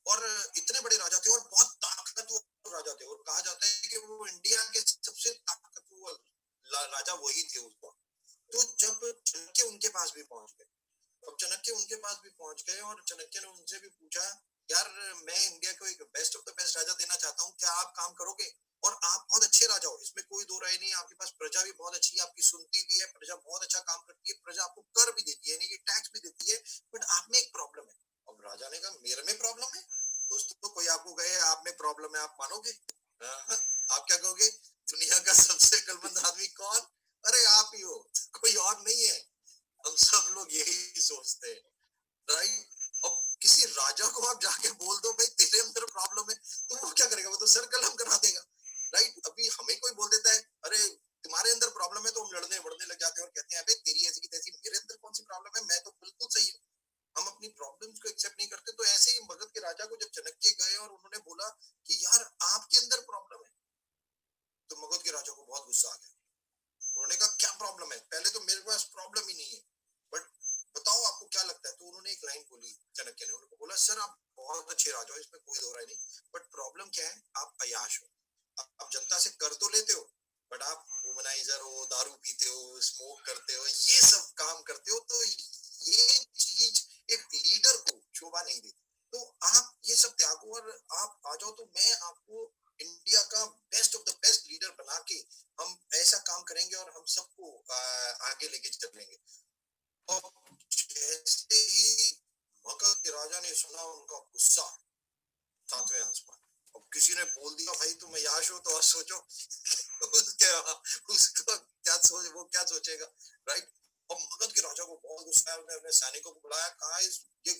A: और इतने बड़े राजा थे और बहुत ताकतवर राजा थे। और कहा जाता है कि वो इंडिया के सबसे ताकतवर राजा वही थे उस वक्त। तो जब चाणक्य उनके पास भी पहुंच गए, अब चाणक्य उनके पास भी पहुंच गए और चाणक्य ने उनसे भी पूछा, यार मैं इंडिया को एक बेस्ट ऑफ द बेस्ट राजा देना चाहता हूँ, क्या आप काम करोगे? और आप बहुत अच्छे राजा हो, इसमें कोई दो राय नहीं, आपके पास प्रजा भी बहुत अच्छी है, आपकी सुनती भी है, प्रजा बहुत अच्छा काम करती है, प्रजा आपको कर भी देती है, यानी कि टैक्स भी देती है, बट आप में एक प्रॉब्लम है। अब राजा ने कहा, मेरे में प्रॉब्लम है? दोस्तों, तो कोई आपको कहे आप में प्रॉब्लम है, आप मानोगे? आप क्या कहोगे? दुनिया का सबसे अक्लमंद आदमी कौन? अरे आप ही हो, कोई और नहीं है। हम सब लोग यही सोचते हैं, राइट? अब किसी राजा को आप जाके बोल दो भाई तेरे अंदर प्रॉब्लम है, तो वो क्या करेगा? वो तो सर कलम करा देगा, राइट? अभी हमें कोई बोल देता है, अरे तुम्हारे अंदर प्रॉब्लम है, तो हम लड़ने बढ़ने लग जाते हैं और कहते हैं अबे तेरी ऐसी की तैसी, मेरे अंदर कौन सी प्रॉब्लम है, मैं तो बिल्कुल सही हूँ। हम अपनी प्रॉब्लम्स को एक्सेप्ट नहीं करते। तो ऐसे ही मगध के राजा को जब चाणक्य गए और उन्होंने बोला कि यार आपके अंदर प्रॉब्लम है, तो मगध के राजा को बहुत गुस्सा आ गया। उन्होंने कहा क्या प्रॉब्लम है? पहले तो मेरे पास प्रॉब्लम ही नहीं है, बट बताओ आपको क्या लगता है? तो उन्होंने एक लाइन बोली, चाणक्य ने उनको बोला, सर आप बहुत अच्छे राजा हो, इसमें कोई दो राय नहीं, बट प्रॉब्लम क्या है? आप अय्याश हो। आप जनता से कर तो लेते हो, बट आप वुमनाइजर हो, दारू पीते हो, स्मोक करते हो, ये सब काम करते हो, तो ये चीज एक लीडर को शोभा नहीं देती। तो आप ये सब त्यागो और आप आ जाओ, तो मैं आपको इंडिया का best of the best leader बना के हम ऐसा काम करेंगे और हम सबको आगे लेके चलेंगे। और जैसे ही मगध के राजा ने सुना, उनका गुस्सा सातवें आसमान। अब किसी ने बोल दिया भाई तुम अय्याश हो, तो और सोचो उसको क्या सोच, वो क्या सोचेगा, राइट? और मगध के राजा को बहुत गुस्सा है, उसने अपने सैनिकों को बुलाया, कहा ये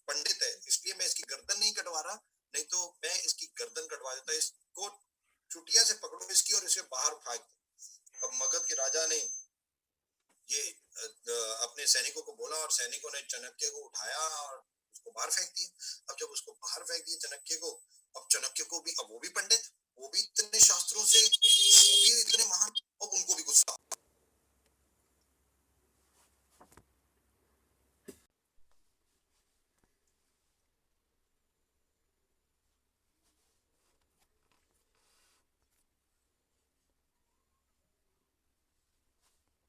A: पंडित है, इसलिए मैं इसकी गर्दन नहीं कटवा रहा, नहीं तो मैं इसकी गर्दन कटवा देता, इसको चुटिया से पकड़ो इसकी और इसे बाहर फेंक दो। अब मगध के राजा ने ये अपने सैनिकों को बोला और सैनिकों ने चाणक्य को उठाया और उसको बाहर फेंक दिया। अब जब उसको बाहर फेंक दिया चाणक्य को, अब चाणक्य को भी, अब वो भी पंडित, वो भी इतने शास्त्रों से, वो भी इतने महान, अब उनको भी गुस्सा।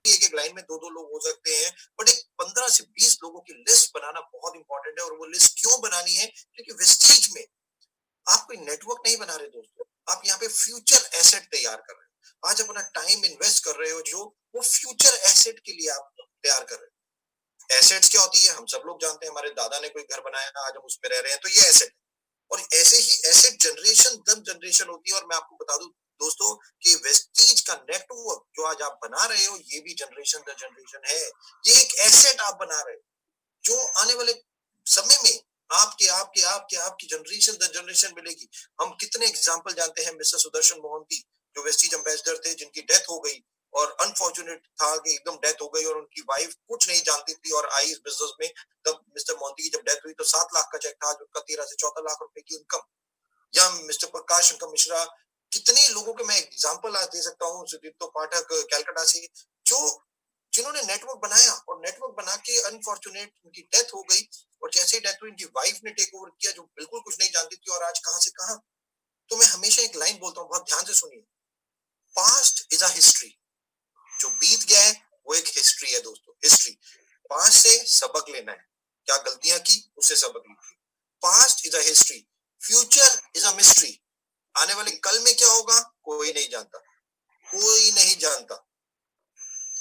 A: एक एक लाइन में दो दो लोग हो सकते हैं, बट एक 15 से 20 लोगों की लिस्ट बनाना बहुत इंपॉर्टेंट है। और वो लिस्ट क्यों बनानी है? क्योंकि वेस्टीज में आप कोई नेटवर्क नहीं बना रहे दोस्तों, आप यहाँ पे फ्यूचर एसेट तैयार कर रहे हो। आज अपना टाइम इन्वेस्ट कर रहे हो, जो वो फ्यूचर एसेट के लिए आप तैयार कर रहे हो। एसेट्स क्या होती है हम सब लोग जानते हैं, हमारे दादा ने कोई घर बनाया, आज हम उसमें रह रहे हैं, तो ये एसेट। और ऐसे ही एसेट जनरेशन दर जनरेशन होती है। और मैं आपको बता दूं दोस्तों कि वेस्टीज का नेटवर्क जो आज आप बना रहे हो, ये भी जनरेशन दर जनरेशन है। ये एक एसेट आप बना रहे हो, जो आने वाले समय में आपके आपके आपके आपकी जनरेशन दर जनरेशन मिलेगी। हम कितने एग्जाम्पल जानते हैं, मिस्टर सुदर्शन मोहंती जो वेस्टीज एम्बेसडर थे, जिनकी डेथ हो गई, और अनफॉर्चुनेट था कि एकदम डेथ हो गई और उनकी वाइफ कुछ नहीं जानती थी और आई इस बिजनेस में। तब मिस्टर मोहंती की जब डेथ हुई तो 7 लाख का चेक था, आज उनका 13 से 14 लाख रुपए की इनकम। या मिस्टर प्रकाश शंकर मिश्रा, कितने लोगों के मैं एग्जाम्पल आज दे सकता हूँ, सुदीप्तो पाठक कैलकाटा से, जो जिन्होंने नेटवर्क बनाया और नेटवर्क बना के अनफॉर्चुनेट उनकी डेथ हो गई। और जैसे ही डेथ हुई, इनकी वाइफ ने टेक ओवर किया, जो बिल्कुल कुछ नहीं जानती थी, और आज कहां से कहां। तो मैं हमेशा एक लाइन बोलता हूँ, बहुत ध्यान से सुनिए, पास्ट इज अ हिस्ट्री। जो बीत गया है वो एक हिस्ट्री है दोस्तों, हिस्ट्री। पास्ट से सबक लेना है, क्या गलतियां की उससे सबक लीजिए। Past is a history, future is a mystery. आने वाले कल में क्या होगा कोई नहीं जानता, कोई नहीं जानता।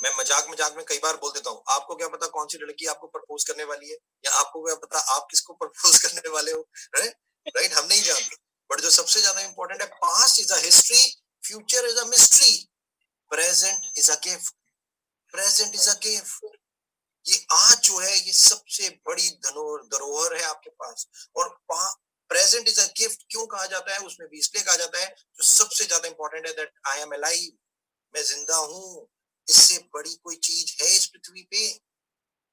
A: मैं मजाक मजाक में कई बार बोल देता हूँ, आपको क्या पता कौन सी लड़की आपको प्रपोज करने वाली है, या आपको क्या पता आप किसको प्रपोज करने वाले हो, राइट? हम नहीं जानते। बट जो सबसे ज्यादा इंपॉर्टेंट है, past is a history, future is a mystery, present is a gift, present is a gift. ये आज जो है, ये सबसे बड़ी धरोहर है आपके पास। और प्रेजेंट इज अ गिफ्ट क्यों कहा जाता है? उसमें भी इसलिए कहा जाता है, जो सबसे ज्यादा इंपॉर्टेंट है, दैट आई एम अलाइव, मैं जिंदा हूं। इससे बड़ी कोई चीज है इस पृथ्वी पे?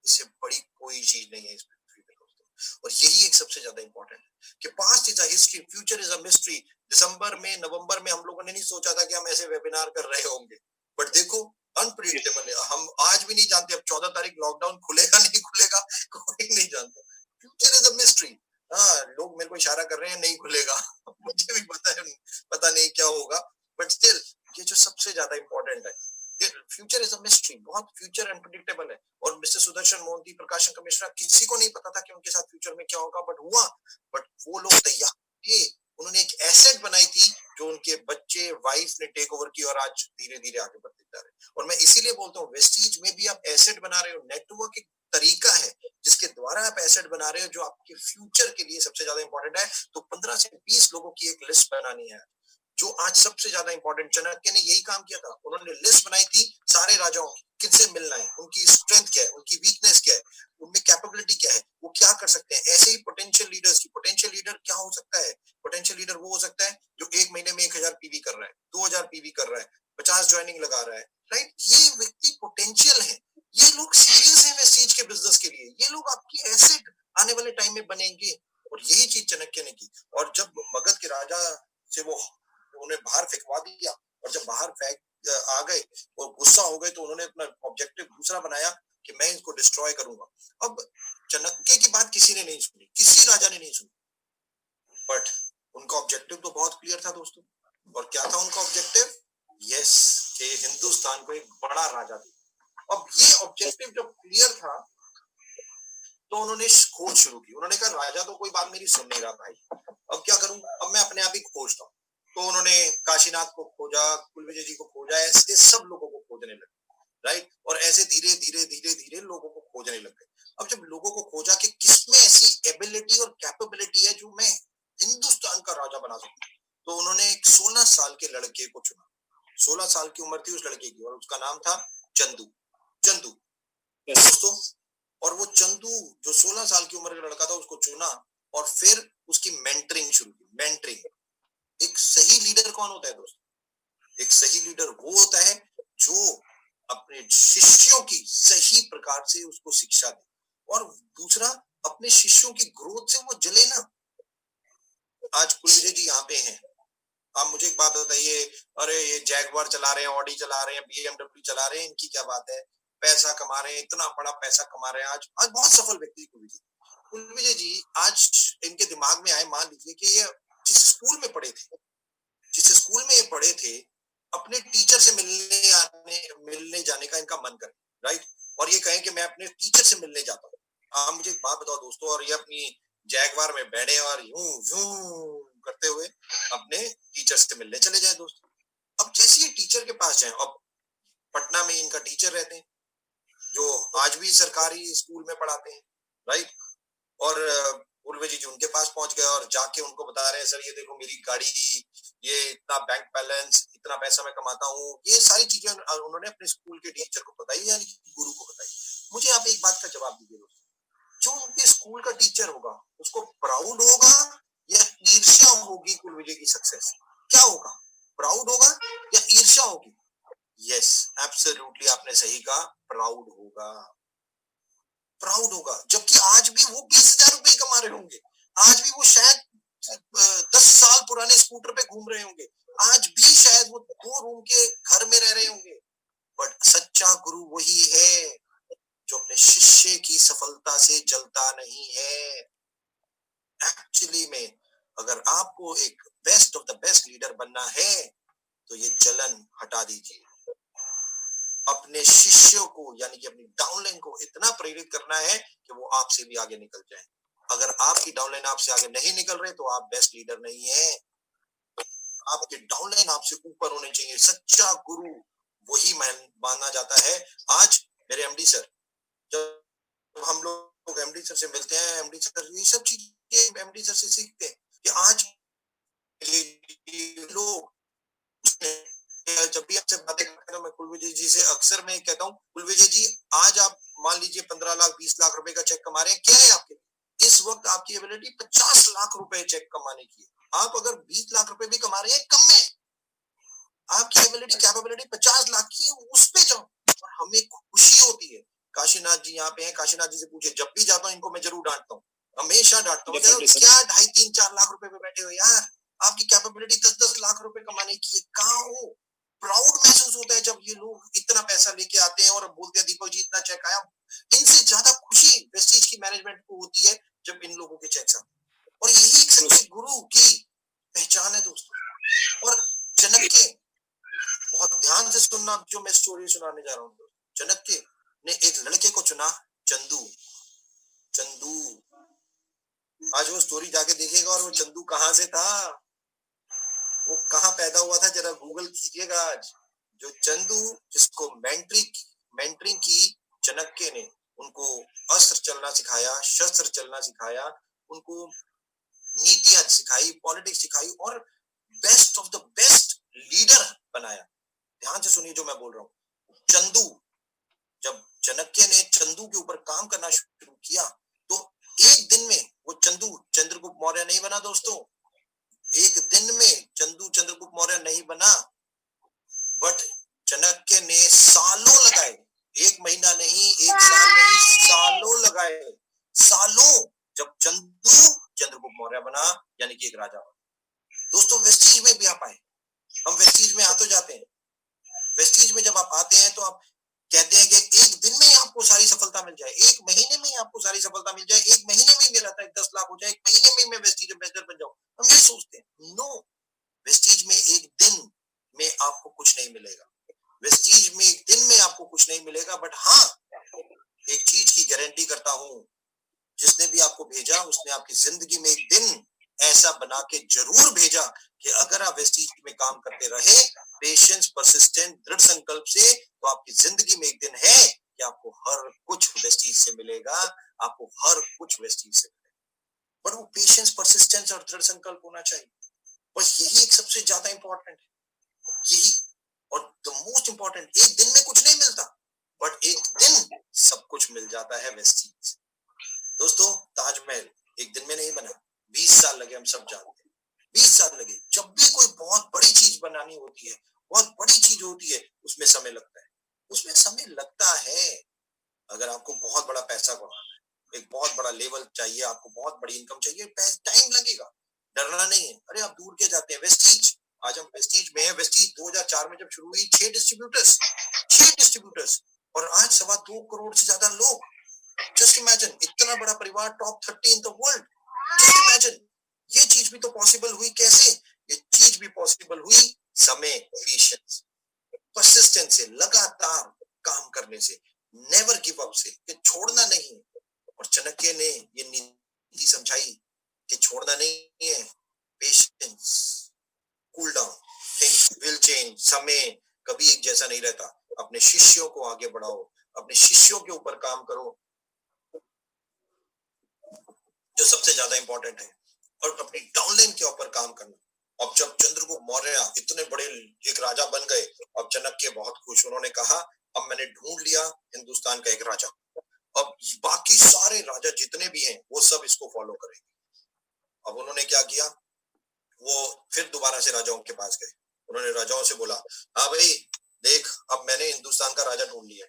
A: इससे बड़ी कोई चीज नहीं है इस पृथ्वी पे दोस्तों। और यही एक सबसे ज्यादा इंपॉर्टेंट है कि past is a history, future is a mystery. दिसंबर में, नवंबर में हम लोगों ने नहीं सोचा था कि हम ऐसे वेबिनार कर रहे होंगे, बट देखो अनप्रिडिक्टेबल है। हम आज भी नहीं जानते अब 14 तारीख लॉकडाउन खुलेगा नहीं खुलेगा, कोई नहीं जानता। Future is a mystery. हाँ, लोग मेरे को इशारा कर रहे हैं नहीं खुलेगा मुझे भी पता है, पता नहीं क्या होगा, बट स्टिल ये जो सबसे ज्यादा इंपॉर्टेंट है, फ्यूचर इज अ मिस्ट्री, बहुत फ्यूचर अनप्रेडिक्टेबल है। और मिस्टर सुदर्शन मोहंती, प्रकाशन का मिश्रा, किसी को नहीं पता था कि उनके साथ फ्यूचर में क्या होगा, बट हुआ। बट वो लोग तैयार थे, उन्होंने एक एसेट बनाई थी जो उनके बच्चे, वाइफ ने टेक ओवर की, और आज धीरे धीरे आगे बढ़ते जा रहे हैं। और मैं इसीलिए बोलता हूँ, वेस्टीज में भी आप एसेट बना रहे हो, नेटवर्क एक तरीका है जिसके द्वारा आप एसेट बना रहे हो जो आपके फ्यूचर के लिए सबसे ज्यादा इंपॉर्टेंट है। तो 15 से 20 लोगों की एक लिस्ट बनानी है जो आज सबसे ज्यादा इंपॉर्टेंट। चाणक्य ने यही काम किया था, उन्होंने लिस्ट बनाई थी सारे राजाओं की, किनसे मिलना है, उनकी स्ट्रेंथ क्या है, उनकी वीकनेस क्या है, उनमें कैपेबिलिटी क्या है, वो क्या कर सकते हैं। ऐसे ही पोटेंशियल लीडर्स की, पोटेंशियल लीडर क्या हो सकता है, पोटेंशियल लीडर वो हो सकता है जो एक महीने में 1000 पीवी कर रहा है, 2000 पीवी कर रहा है, 50 ज्वाइनिंग लगा रहा है, राइट। ये व्यक्ति पोटेंशियल है, ये लोग सीरियस है इस चीज के बिजनेस के लिए, ये लोग आपकी एसेट आने वाले टाइम में बनेंगे। और यही चीज चाणक्य ने की। और जब मगध के राजा से वो उन्हें बाहर फेंकवा दिया, और जब बाहर फेंक आ गए और गुस्सा हो गए, तो उन्होंने अपना ऑब्जेक्टिव दूसरा बनाया कि मैं इसको डिस्ट्रॉय करूंगा। अब चाणक्य की बात किसी ने नहीं सुनी, किसी राजा ने नहीं सुनी, बट उनका ऑब्जेक्टिव तो बहुत क्लियर था दोस्तों। और क्या था उनका ऑब्जेक्टिव? यस, कि हिंदुस्तान को एक बड़ा राजा दे। अब ये ऑब्जेक्टिव जब क्लियर था तो उन्होंने खोज शुरू की। उन्होंने कहा राजा तो कोई बात मेरी सुन नहीं रहा भाई, अब क्या करूं, अब मैं अपने आप ही खोजता हूँ। तो उन्होंने काशीनाथ को खोजा, कुलविजय जी को खोजा, ऐसे सब लोगों को खोजने लगे, राइट। और ऐसे धीरे धीरे धीरे धीरे लोगों को खोजने लगे। अब जब लोगों को खोजा कि किसमें ऐसी एबिलिटी और कैपेबिलिटी है जो मैं हिंदुस्तान का राजा बना सकूं, तो उन्होंने एक 16 साल के लड़के को चुना। 16 साल की उम्र थी उस लड़के की, और उसका नाम था चंदू। चंदू दोस्तों, और वो चंदू जो 16 साल की उम्र का लड़का था उसको चुना, और फिर उसकी मेंटरिंग शुरू की। मेंटरिंग, एक सही लीडर कौन होता है दोस्तों? एक सही लीडर वो होता है जो अपने शिष्यों की सही प्रकार से उसको शिक्षा दे, और दूसरा अपने शिष्यों की ग्रोथ से वो जले ना। आज कुलविजय जी यहाँ पे हैं, आप मुझे एक बात बताइए, अरे ये जैगवार चला रहे हैं, ऑडी चला रहे हैं, बीएमडब्ल्यू चला रहे हैं, इनकी क्या बात है, पैसा कमा रहे हैं, इतना बड़ा पैसा कमा रहे हैं। आज आज बहुत सफल व्यक्ति कुलविजय जी आज इनके दिमाग में आए, मान लीजिए कि ये जिस स्कूल में पढ़े थे, जिस स्कूल में ये पढ़े थे, अपने टीचर से मिलने जाने का इनका मन करे, राइट। और ये कहें कि मैं अपने टीचर से मिलने जाता हूँ। आप मुझे एक बात बताओ दोस्तों, और ये अपनी जैगवार में बैठे और यूं यूं करते हुए अपने टीचर से मिलने चले जाए दोस्तों। अब जैसे ये टीचर के पास जाए, अब पटना में इनका टीचर रहते हैं जो आज भी सरकारी स्कूल में पढ़ाते हैं, राइट। और कुलविजय जी उनके पास पहुंच गए और जाके उनको बता रहे हैं, सर ये देखो मेरी गाड़ी, ये इतना बैंक बैलेंस, इतना पैसा मैं कमाता हूँ। ये सारी चीजें उन्होंने अपने स्कूल के टीचर को बताई, यानी गुरु को बताई। मुझे आप एक बात का जवाब दीजिए दोस्तों, जो उनके स्कूल का टीचर होगा उसको प्राउड होगा या ईर्ष्या होगी कुलविजय की सक्सेस? क्या होगा, प्राउड होगा या ईर्ष्या होगी? यस, एब्सोल्युटली आपने सही कहा, प्राउड होगा, प्राउड होगा। जबकि आज भी वो 20,000 रुपए कमा रहे होंगे, आज भी वो शायद 10 साल पुराने स्कूटर पे घूम रहे होंगे, आज भी शायद वो 2 रूम के घर में रह रहे होंगे। बट सच्चा गुरु वही है जो अपने शिष्य की सफलता से जलता नहीं है। एक्चुअली में अगर आपको एक best of the best leader बनना है तो ये जलन हटा दीजिए। अपने शिष्यों को यानी कि अपनी डाउनलाइन को इतना प्रेरित करना है कि वो आपसे भी आगे निकल जाए। अगर आपकी डाउनलाइन आपसे आगे नहीं निकल रहे तो आप बेस्ट लीडर नहीं है। आपके डाउनलाइन आपसे ऊपर होने चाहिए। सच्चा गुरु वही माना जाता है। आज मेरे एमडी सर, जब हम लोग एमडी सर से मिलते हैं, एमडी सर ये सब चीजें एमडी सर से सीखते हैं कि आज लोग जब भी आपसे बातें करता हूं मैं कुलविजय जी से अक्सर मैं कहता हूँ, कुलविजय जी आज आप मान लीजिए 15 लाख 20 लाख रुपए का चेक कमा रहे हैं, क्या है आपके इस वक्त आपकी एबिलिटी 50 लाख रुपए चेक कमाने की है। आप अगर 20 लाख रुपए भी कमा रहे हैं कम में, आपकी एबिलिटी कैपेबिलिटी 50 लाख की है, उस पे जाओ और हमें खुशी होती है। काशीनाथ जी यहाँ पे हैं, काशीनाथ जी से पूछे, जब भी जाता हूँ इनको मैं जरूर डांटता हूँ, हमेशा डांटता हूँ, क्या 2.5 3 4 लाख रुपए पे बैठे हो यार, आपकी कैपेबिलिटी 10 लाख रुपए कमाने की है, कहाँ हो? प्राउड महसूस होता है जब ये लोग इतना पैसा लेके आते हैं और बोलते हैं दीपक जी इतना चेक आया। इनसे ज्यादा खुशी वेस्टीज की मैनेजमेंट को होती है जब इन लोगों के चेक्स आते, और यही एक सच्चे गुरु की पहचान है दोस्तों। और चाणक्य, बहुत ध्यान से सुनना जो मैं स्टोरी सुनाने जा रहा हूँ। चाणक्य ने एक लड़के को चुना, चंदू। चंदू, आज वो स्टोरी जाके देखेगा और वो चंदू कहाँ से था, वो कहाँ पैदा हुआ था, जरा गूगल कीजिएगा आज। जो चंदू, जिसको मेंटरिंग की चाणक्य ने, उनको अस्त्र चलना सिखाया, शस्त्र चलना सिखाया, उनको नीतियां सिखाई, पॉलिटिक्स सिखाई और best of the best leader बनाया। ध्यान से सुनिए जो मैं बोल रहा हूँ। चंदू, जब चाणक्य ने चंदू के ऊपर काम करना शुरू किया तो एक दिन में वो चंदू चंद्रगुप्त मौर्य नहीं बना दोस्तों। एक दिन में चंदू चंद्रगुप्त मौर्य नहीं बना, बट चाणक्य ने सालों लगाए, एक महीना नहीं, एक साल नहीं, सालों लगाए, सालों, जब चंदू चंद्रगुप्त मौर्य बना, यानी कि एक राजा बना। दोस्तों वेस्टीज में भी आप आए, हम वेस्टीज में आ तो जाते हैं, वेस्टीज में जब आप आते हैं तो आप कहते हैं कि एक दिन में ही आपको सारी सफलता मिल जाए, एक महीने में ही आपको सारी सफलता मिल जाए, एक महीने में ही मेरा 10 लाख हो जाए, एक महीने में ही मैं वेस्टीज एम्बेसडर बन जाऊं। हम ये सोचते हैं। नो, वेस्टीज में एक दिन में आपको कुछ नहीं मिलेगा, वेस्टीज में एक दिन में आपको कुछ नहीं मिलेगा, बट हाँ, एक चीज की गारंटी करता हूं, जिसने भी आपको भेजा उसने आपकी जिंदगी में एक दिन ऐसा बना के जरूर भेजा कि अगर आप वेस्टीज में काम करते रहे, पेशेंस, परसिस्टेंट, दृढ़ संकल्प से, तो आपकी जिंदगी में एक दिन है कि आपको हर कुछ वेस्टीज से मिलेगा, आपको हर कुछ वेस्टीज से मिलेगा। बट वो पेशेंस, परसिस्टेंस और दृढ़ संकल्प होना चाहिए। बस यही एक सबसे ज्यादा इंपॉर्टेंट है, यही। और द मोस्ट इंपॉर्टेंट, एक दिन में कुछ नहीं मिलता, बट एक दिन सब कुछ मिल जाता है वेस्टीज। दोस्तों ताजमहल एक दिन में नहीं बना, 20 साल लगे, हम सब जानते हैं, 20 साल लगे। जब भी कोई बहुत बड़ी चीज बनानी होती है, बहुत बड़ी चीज होती है, उसमें समय लगता है, उसमें समय लगता है। अगर आपको बहुत बड़ा पैसा कमाना है, एक बहुत बड़ा लेवल चाहिए, आपको बहुत बड़ी इनकम चाहिए, टाइम लगेगा, डरना नहीं है। अरे आप दूर के जाते हैं, वेस्टीज, आज हम वेस्टीज में है। वेस्टीज 2004 में जब शुरू हुई, 6 डिस्ट्रीब्यूटर्स, और आज 2.25 करोड़ से ज्यादा लोग। जस्ट इमेजिन, इतना बड़ा परिवार, top 30 in the world. Just imagine, ये चीज भी तो पॉसिबल हुई कैसे? ये चीज भी पॉसिबल हुई समय, पेशेंस, परसिस्टेंस से, लगातार काम करने से, नेवर गिव अप से, कि छोड़ना नहीं। और चाणक्य ने ये नीति समझाई कि छोड़ना नहीं है, patience, cool down, things will change, समय कभी एक जैसा नहीं रहता। अपने शिष्यों को आगे बढ़ाओ, अपने शिष्यों के ऊपर काम करो, जो सबसे ज्यादा इंपॉर्टेंट है, और अपनी डाउनलाइन के ऊपर काम करना। अब जब चंद्रगुप्त मौर्य इतने बड़े एक राजा बन गए, अब चाणक्य बहुत खुश, उन्होंने कहा अब मैंने ढूंढ लिया हिंदुस्तान का एक राजा, अब बाकी सारे राजा जितने भी हैं वो सब इसको फॉलो करेंगे। अब उन्होंने क्या किया, वो फिर दोबारा से राजाओं के पास गए, उन्होंने राजाओं से बोला, हाँ भाई देख, अब मैंने हिंदुस्तान का राजा ढूंढ लिया,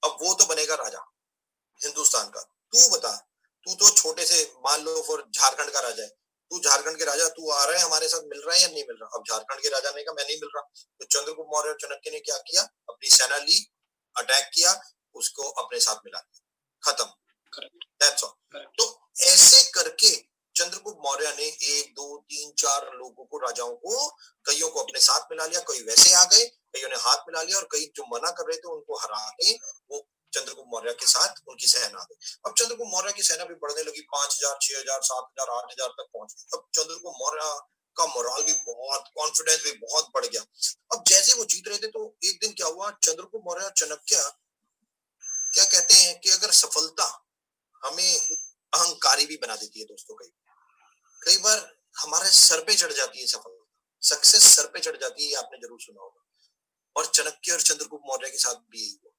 A: अब वो तो बनेगा राजा हिंदुस्तान का, तू बता, तू तो छोटे से, मान लो फॉर झारखंड का राजा है, तू झारखंड के राजा, तू आ रहा है हमारे साथ, मिल रहा है या नहीं मिल रहा? अब झारखंड के राजा ने कहा मैं नहीं मिल रहा। तो चंद्रगुप्त मौर्य और चाणक्य ने क्या किया, अपनी सेना ली, अटैक किया, उसको अपने साथ मिला दिया, खत्म, दैट्स ऑल। तो ऐसे करके चंद्रगुप्त मौर्य ने 1 2 3 4 लोगों को, राजाओं को, कईयों को अपने साथ मिला लिया, कई वैसे आ गए, कईयों ने हाथ मिला लिया, और कई जो मना कर रहे थे उनको हरा के वो चंद्रगुप्त मौर्य के साथ उनकी सेना आ गई। अब चंद्रगुप्त मौर्य की सेना भी बढ़ने लगी, 5000, 6000, 7000, 8000 तक पहुंच गई। अब चंद्रगुप्त मौर्य का मोरल भी बहुत, कॉन्फिडेंस भी बहुत बढ़ गया। अब जैसे वो जीत रहे थे तो एक दिन क्या हुआ, चंद्रगुप्त मौर्य और चाणक्य क्या कहते हैं कि अगर सफलता हमें अहंकारी भी बना देती है दोस्तों, कई बार हमारे सर पे चढ़ जाती है सफलता, सक्सेस सर पे चढ़ जाती है, आपने जरूर सुना होगा। और चाणक्य और चंद्रगुप्त मौर्य के साथ भी यही हुआ,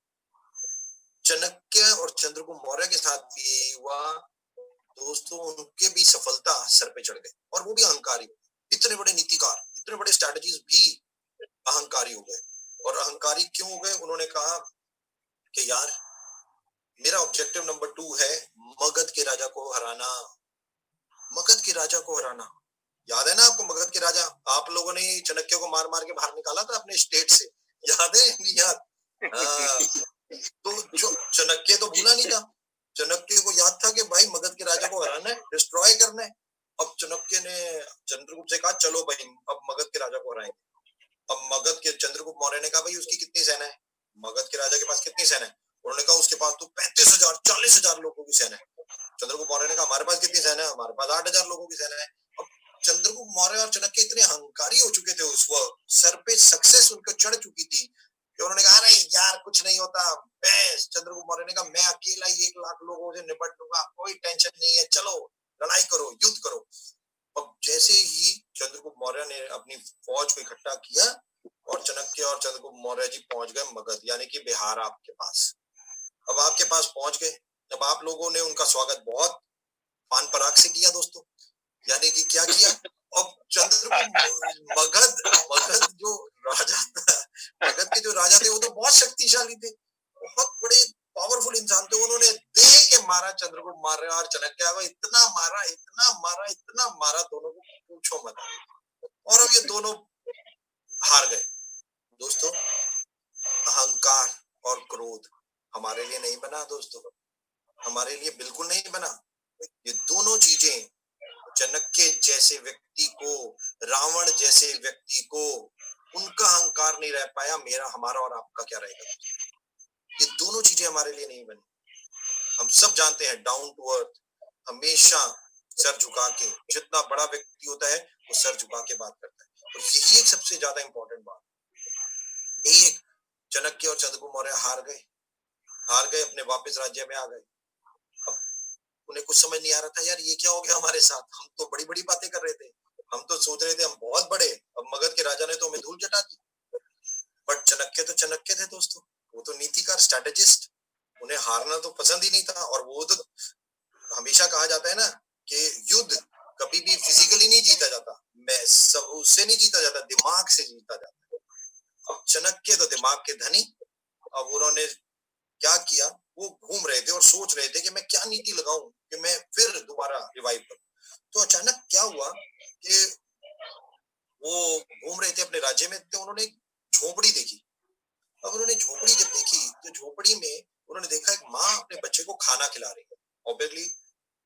A: चाणक्य और चंद्रगुप्त मौर्य के साथ भी यही हुआ दोस्तों, उनके भी सफलता सर पे चढ़ गई, और वो भी अहंकारी। इतने बड़े नीतिकार, इतने बड़े स्ट्रैटेजीज भी अहंकारी हो गए। और अहंकारी क्यों हो गए? उन्होंने कहा कि यार मेरा ऑब्जेक्टिव नंबर 2 है मगध के राजा को हराना, मगध के राजा को हराना। याद है ना आपको मगध के राजा, आप लोगों ने चाणक्य को मार मार के बाहर निकाला था अपने स्टेट से, याद है? याद, तो जो चाणक्य तो भूला नहीं था, चाणक्य को याद था कि भाई मगध के राजा को हराना है, डिस्ट्रॉय करना है। अब चाणक्य ने चंद्रगुप्त से कहा चलो भाई अब मगध के राजा को हराएंगे। अब मगध के, चंद्रगुप्त मौर्य ने कहा भाई उसकी कितनी सेना है, मगध के राजा के पास कितनी सेना है? उन्होंने कहा उसके पास तो 35,000 40,000 लोगों की सेना है। चंद्रगुप्त मौर्य ने कहा हमारे पास कितनी सेना है? हमारे पास 8,000 लोगों की सेना है। अब चंद्रगुप्त मौर्य और चाणक्य इतने अहंकारी हो चुके थे उस वक्त, सर पे सक्सेस उनको चढ़ चुकी थी कि उन्होंने कहा नहीं यार कुछ नहीं होता, मैं चंद्रगुप्त मौर्य ने कहा मैं अकेला ही 1 लाख लोगों से निपट लूंगा, कोई टेंशन नहीं है, चलो लड़ाई करो, युद्ध करो। अब जैसे ही चंद्रगुप्त मौर्य ने अपनी फौज को इकट्ठा किया और चाणक्य और चंद्रगुप्त मौर्य जी पहुंच गए मगध, यानी कि बिहार आपके पास। अब आपके पास पहुंच गए, जब आप लोगों ने उनका स्वागत बहुत पान पराग से किया दोस्तों, यानी कि क्या किया, अब चंद्रगुप्त मगध मगध जो राजा था, मगध के जो राजा थे वो तो बहुत शक्तिशाली थे, बहुत बड़े पावरफुल इंसान थे। उन्होंने दे के मारा चंद्रगुप्त मौर्य और चाणक्य को, इतना मारा इतना मारा इतना मारा, दोनों को पूछो मत। और अब ये दोनों हार गए। दोस्तों अहंकार और क्रोध हमारे लिए नहीं बना दोस्तों, हमारे लिए बिल्कुल नहीं बना। ये दोनों चीजें चाणक्य जैसे व्यक्ति को, रावण जैसे व्यक्ति को, उनका अहंकार नहीं रह पाया, मेरा हमारा और आपका क्या रहेगा? ये दोनों चीजें हमारे लिए नहीं बनी। हम सब जानते हैं डाउन टू अर्थ, हमेशा सर झुका के, जितना बड़ा व्यक्ति होता है वो सर झुका के बात करता है। और यही एक सबसे ज्यादा इंपॉर्टेंट बात, यही एक चाणक्य और चंद्रगुप्त मौर्य हार गए, अपने वापस राज्य में आ गए। अब उन्हें कुछ समझ नहीं आ रहा था, यार ये क्या हो गया हमारे साथ, हम तो बड़ी बड़ी बातें कर रहे थे, हम तो सोच रहे थे हम बहुत बड़े, अब मगध के राजा ने तो हमें धूल चटा दी। बट चाणक्य तो चाणक्य थे दोस्तों, वो तो नीतिकार स्ट्रेटेजिस्ट, उन्हें हारना तो पसंद ही नहीं था। और वो तो हमेशा कहा जाता है ना कि युद्ध कभी भी फिजिकली नहीं जीता जाता, उससे नहीं जीता जाता, दिमाग से जीता जाता है। अब चाणक्य तो दिमाग के धनी, अब उन्होंने क्या किया, वो घूम रहे थे और सोच रहे थे कि मैं क्या नीति लगाऊं कि मैं फिर दोबारा रिवाइव करूं। तो अचानक क्या हुआ कि वो घूम रहे थे अपने राज्य में, तो उन्होंने झोपड़ी देखी। अब उन्होंने झोपड़ी जब देखी तो झोपड़ी में उन्होंने देखा एक माँ अपने बच्चे को खाना खिला रही है। ऑब्वियसली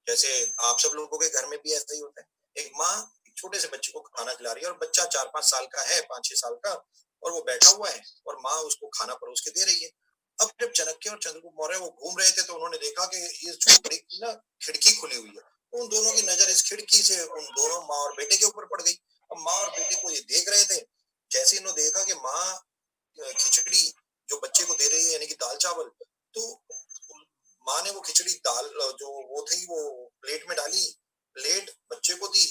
A: जैसे आप सब लोगों के घर में भी ऐसा ही होता है, एक माँ एक छोटे से बच्चे को खाना खिला रही है और बच्चा 4-5 साल का है, 5-6 साल का, और वो बैठा हुआ है और माँ उसको खाना परोस के दे रही है। अब जब चाणक्य और चंद्रगुप्त मौर्य वो घूम रहे थे तो उन्होंने देखा कि इस झोपड़ी की ना खिड़की खुली हुई है। उन दोनों की नजर इस खिड़की से उन दोनों माँ और बेटे के ऊपर पड़ गई। अब माँ और बेटे को ये देख रहे थे, जैसे इन्होंने देखा कि माँ खिचड़ी जो बच्चे को दे रही है यानी कि दाल चावल, तो माँ ने वो खिचड़ी दाल जो वो थी वो प्लेट में डाली, प्लेट बच्चे को दी,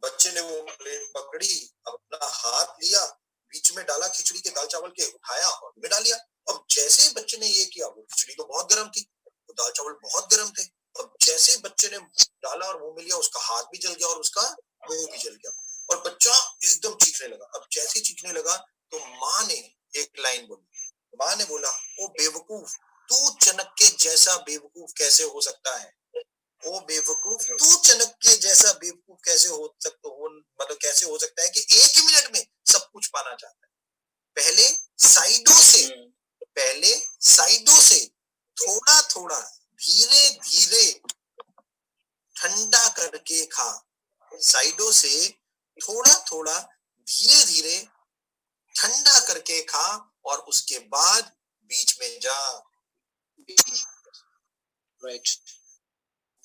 A: बच्चे ने वो प्लेट पकड़ी, अपना हाथ लिया, बीच में डाला खिचड़ी के दाल चावल के, उठाया और में डाल लिया। अब जैसे ही बच्चे ने ये किया, वो खिचड़ी तो बहुत गर्म थी, वो दाल चावल बहुत गर्म थे। अब जैसे ही बच्चे ने डाला और मुंह में लिया, उसका हाथ भी जल गया और उसका मुंह भी जल गया और बच्चा एकदम चीखने लगा। अब जैसे ही चीखने लगा तो माँ ने एक लाइन बोली, माँ ने बोला, ओ बेवकूफ, तू चाणक्य जैसा बेवकूफ कैसे हो सकता है? ओ बेवकूफ, तू चाणक्य जैसा बेवकूफ कैसे हो सकता हो, मतलब कैसे हो सकता है कि एक ही मिनट में सब कुछ पाना चाहता है? पहले साइडों से थोड़ा थोड़ा धीरे धीरे ठंडा करके खा, साइडों से थोड़ा थोड़ा धीरे धीरे ठंडा करके खा और उसके बाद बीच में जा। राइट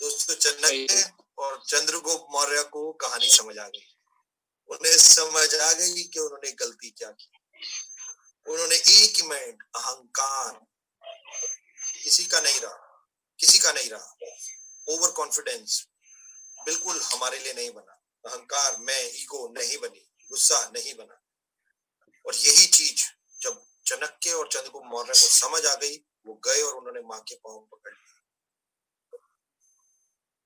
A: दोस्तों, चाणक्य और चंद्रगुप्त मौर्य को कहानी समझ आ गई, उन्हें समझ आ गई कि उन्होंने गलती क्या की। उन्होंने एक ही मिनट अहंकार किसी का नहीं रहा, ओवर कॉन्फिडेंस बिल्कुल हमारे लिए नहीं बना, अहंकार मैं ईगो नहीं बनी, गुस्सा नहीं बना। और यही चीज जब चाणक्य और चंद्रगुप्त मौर्य को समझ आ गई, वो गए और उन्होंने माँ के पांव पकड़ लिए।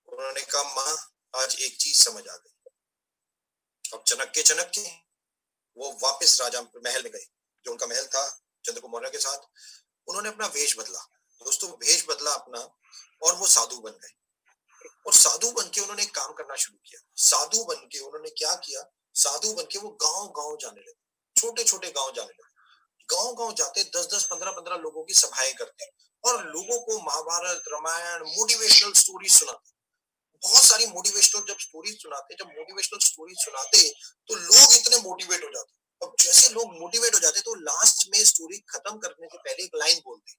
A: उन्होंने कहा माँ आज एक चीज समझ आ गई। अब चाणक्य वो वापस राजा महल में गए, जो उनका महल था चंद्रगुप्त मौर्य के साथ। उन्होंने अपना वेश बदला दोस्तों, वेश बदला अपना, और वो साधु बन गए। और साधु बन के उन्होंने काम करना शुरू किया। साधु बन के उन्होंने क्या किया, साधु बन के वो गांव गांव जाने लगे, छोटे छोटे गांव जाने लगे। गांव गांव जाते 10-10, 15-15 लोगों की सभाएं करते और लोगों को महाभारत, रामायण, मोटिवेशनल स्टोरी सुनाते। बहुत सारी मोटिवेशनल जब स्टोरी सुनाते तो लोग इतने मोटिवेट हो जाते। अब जैसे लोग मोटिवेट हो जाते तो लास्ट में स्टोरी खत्म करने से पहले एक लाइन बोलते,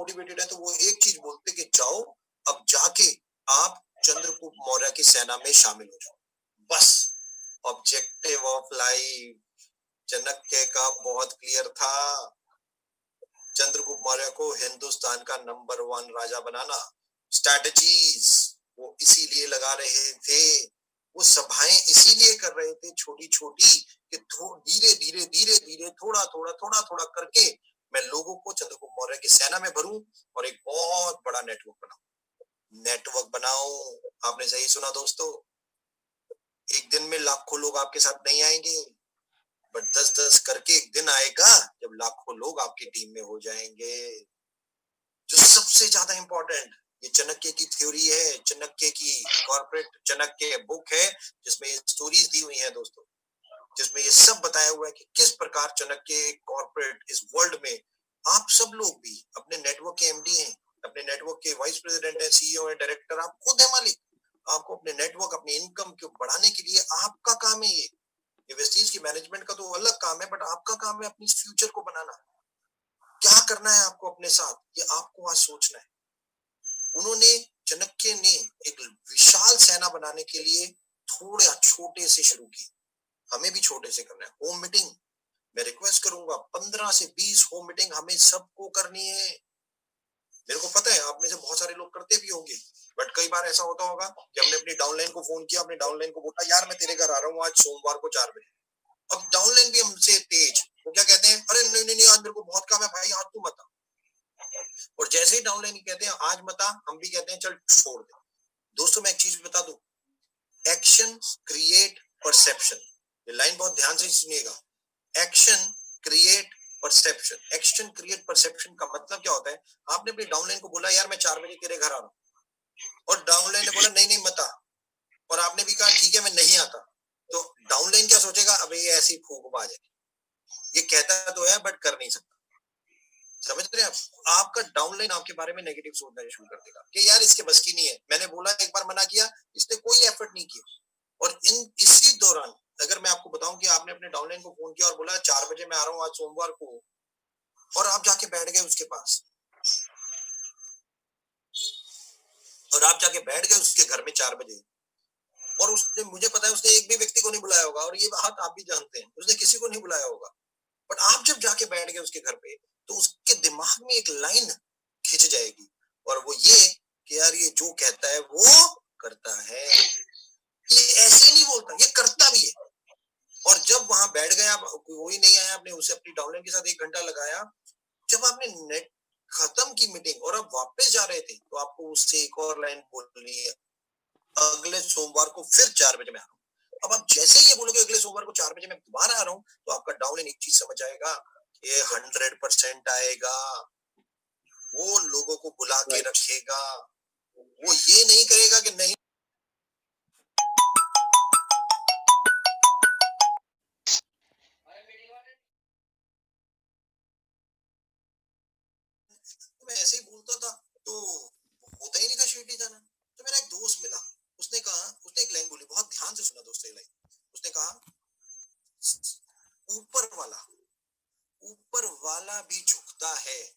A: मोटिवेटेड है तो वो एक चीज बोलते कि जाओ अब जाके आप चंद्रगुप्त मौर्य की सेना में शामिल हो जाओ। बस ऑब्जेक्टिव ऑफ लाइफ चाणक्य का बहुत क्लियर था। चंद्रगुप्त मौर्य को हिंदुस्तान का नंबर 1 राजा बनाना। स्ट्रैटेजीज वो इसीलिए लगा रहे थे, वो सभाएं इसीलिए कर रहे थे छोटी छोटी कि धीरे धीरे धीरे धीरे थोड़ा थोड़ा करके मैं लोगों को चंद्रगुप्त मौर्य की सेना में भरूं और एक बहुत बड़ा नेटवर्क बनाऊं। आपने सही सुना दोस्तों, एक दिन में लाखों लोग आपके साथ नहीं आएंगे, बट 10-10 करके एक दिन आएगा जब लाखों लोग आपकी टीम में हो जाएंगे। जो सबसे ज्यादा इंपॉर्टेंट, ये चाणक्य की थ्योरी है, चाणक्य की कॉर्पोरेट चाणक्य बुक है जिसमें ये स्टोरीज दी हुई हैं दोस्तों, जिसमें ये सब बताया हुआ है कि किस प्रकार चाणक्य कॉर्पोरेट इस वर्ल्ड में, आप सब लोग भी अपने नेटवर्क के एमडी हैं, अपने नेटवर्क के वाइस प्रेसिडेंट है, सीईओ है, डायरेक्टर, आप खुद है मालिक। आपको अपने नेटवर्क, अपनी इनकम को बढ़ाने के लिए आपका काम है ये वेस्टीज की मैनेजमेंट का तो अलग काम है, बट आपका काम है अपनी फ्यूचर को बनाना। क्या करना है आपको अपने साथ, ये आपको आज सोचना है। उन्होंने, चाणक्य ने एक विशाल सेना बनाने के लिए थोड़े छोटे से शुरू की। हमें भी छोटे से करना है। होम मीटिंग, मैं रिक्वेस्ट करूंगा 15 से 20 होम मीटिंग हमें सबको करनी है। मेरे को पता है आप में से बहुत सारे लोग करते भी होंगे, बट कई बार ऐसा होता होगा कि हमने अपनी डाउनलाइन को फोन किया, अपने डाउनलाइन को बोला यार मैं तेरे घर आ रहा हूँ आज सोमवार को 4 बजे। अब डाउनलाइन भी हमसे तेज, वो क्या कहते हैं, अरे नहीं नहीं नहीं आज मेरे को बहुत काम है भाई, आज तू मत आ। और जैसे ही डाउनलाइन कहते हैं आज मत आ, हम भी कहते हैं चल छोड़ दे। दोस्तों मैं एक चीज बता दूं, एक्शन क्रिएट परसेप्शन, ये लाइन बहुत ध्यान से सुनिएगा। Action create perception, action create perception का मतलब क्या होता है, आपने अपनी डाउनलाइन को बोला यार मैं 4 बजे तेरे घर आ रहा हूँ, और डाउनलाइन ने बोला नहीं नहीं मत आ, और आपने भी कहा ठीक है मैं नहीं आता, तो डाउनलाइन क्या सोचेगा, अब ये ऐसी फूंकबाज है, ये कहता तो है बट कर नहीं सकता। समझ रहे हैं आप, आपका डाउनलाइन आपके बारे में नेगेटिव सोचना शुरू कर देगा कि यार इसके बस की नहीं है, मैंने बोला एक बार मना किया, इसने कोई एफर्ट नहीं किया। और इसी दौरान अगर मैं आपको बताऊं कि आपने अपने डाउनलाइन को फोन किया और बोला 4 बजे मैं आ रहा हूँ आज सोमवार को, और आप जाके बैठ गए उसके पास, और आप जाके बैठ गए उसके घर में 4 बजे, और उसने, मुझे पता है उसने एक भी व्यक्ति को नहीं बुलाया होगा, और ये बात आप भी जानते हैं, उसने किसी को नहीं बुलाया होगा, बट आप जब जाके बैठ गए उसके घर पे तो उसके दिमाग में एक लाइन खिंच जाएगी, और वो ये कि यार ये जो कहता है वो करता है, ये ऐसे ही नहीं बोलता, ये करता भी है। और जब वहां बैठ गया, कोई नहीं आया, आपने उसे अपनी डाउनलाइन के साथ 1 घंटा लगाया, जब आपने नेट खत्म की मीटिंग और आप वापस जा रहे थे, तो आपको उससे एक और लाइन बोलनी है, अगले सोमवार को फिर 4 बजे मैं आ रहा हूँ। अब आप जैसे ही ये बोलोगे अगले सोमवार को 4 बजे मैं दोबारा आ रहा हूँ, तो आपका डाउनलाइन एक चीज समझ आएगा, ये 100% आएगा, वो लोगों को बुला के रखेगा, वो ये नहीं करेगा कि नहीं। मैं ऐसे ही बोलता था तो होता ही नहीं था शिरडी जाना। तो मेरा एक दोस्त मिला, उसने कहा, उसने एक लाइन बोली, बहुत ध्यान से सुना दोस्तों ये लाइन, उसने कहा ऊपर वाला भी झुकता है,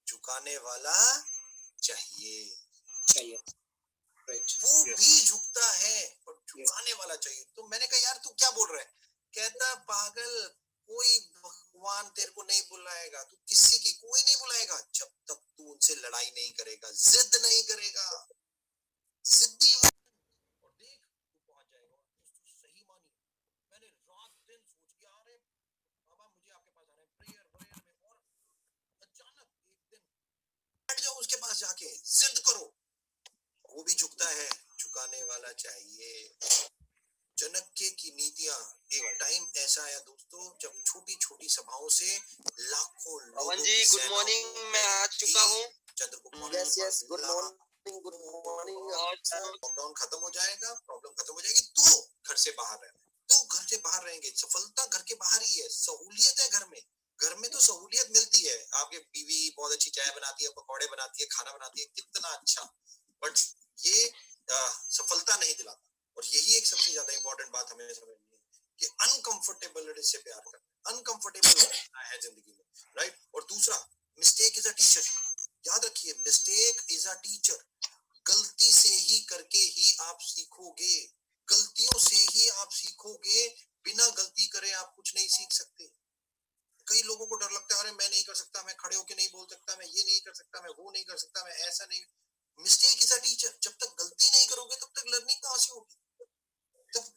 A: झुकाने वाला चाहिए, वो भी झुकता है और झुकाने वाला चाहिए। तो मैंने कहा यार तू क्या बोल रहा है, कहता पागल, कोई भगवान तेरे को नहीं बुलाएगा, तू किसी की कोई नहीं बुलाएगा जब तक तू उनसे लड़ाई नहीं करेगा, जिद नहीं करेगा, जिद्दी और देख तू पहुंच जाएगा। तू सही मानी, मैंने रात दिन सोच के, अरे बाबा मुझे आपके पास आना है प्रेयर वरेयर में, और अचानक एक दिन बैठ जाओ उसके पास जाके जिद करो, वो भी झुकता है, झुकाने वाला चाहिए। चाणक्य की नीतियां, एक टाइम ऐसा आया दोस्तों जब छोटी छोटी सभाओं से लाखों लोगों की
B: गुड मॉर्निंग, मैं आ चुका हूँ।
A: Yes good morning, good morning. Lockdown खत्म हो जाएगा, प्रॉब्लम खत्म हो जाएगी, तो घर से बाहर रहना, तो घर से बाहर रहेंगे, सफलता घर के बाहर ही है, सहूलियत है घर में। घर में तो सहूलियत मिलती है, आपके बीवी बहुत अच्छी चाय बनाती है, पकौड़े बनाती है, खाना बनाती है, कितना अच्छा, बट ये सफलता नहीं दिलाता। और यही एक सबसे ज्यादा इंपॉर्टेंट बात हमें समझनी है कि अनकंफर्टेबल से प्यार करना, अनकंफर्टेबल है जिंदगी में, राइट। और दूसरा, मिस्टेक इज अ टीचर, याद रखिए, मिस्टेक इज अ टीचर। गलती से ही करके ही आप सीखोगे, गलतियों से ही आप सीखोगे। बिना गलती करे आप कुछ नहीं सीख सकते। कई लोगों को डर लगता है, अरे मैं नहीं कर सकता, मैं खड़े होके नहीं बोल सकता, मैं ये नहीं कर सकता, मैं वो नहीं कर सकता, मैं ऐसा नहीं। Mistake is a teacher. जब तक गलती नहीं करोगे तब तक लर्निंग कहां से होगी? तब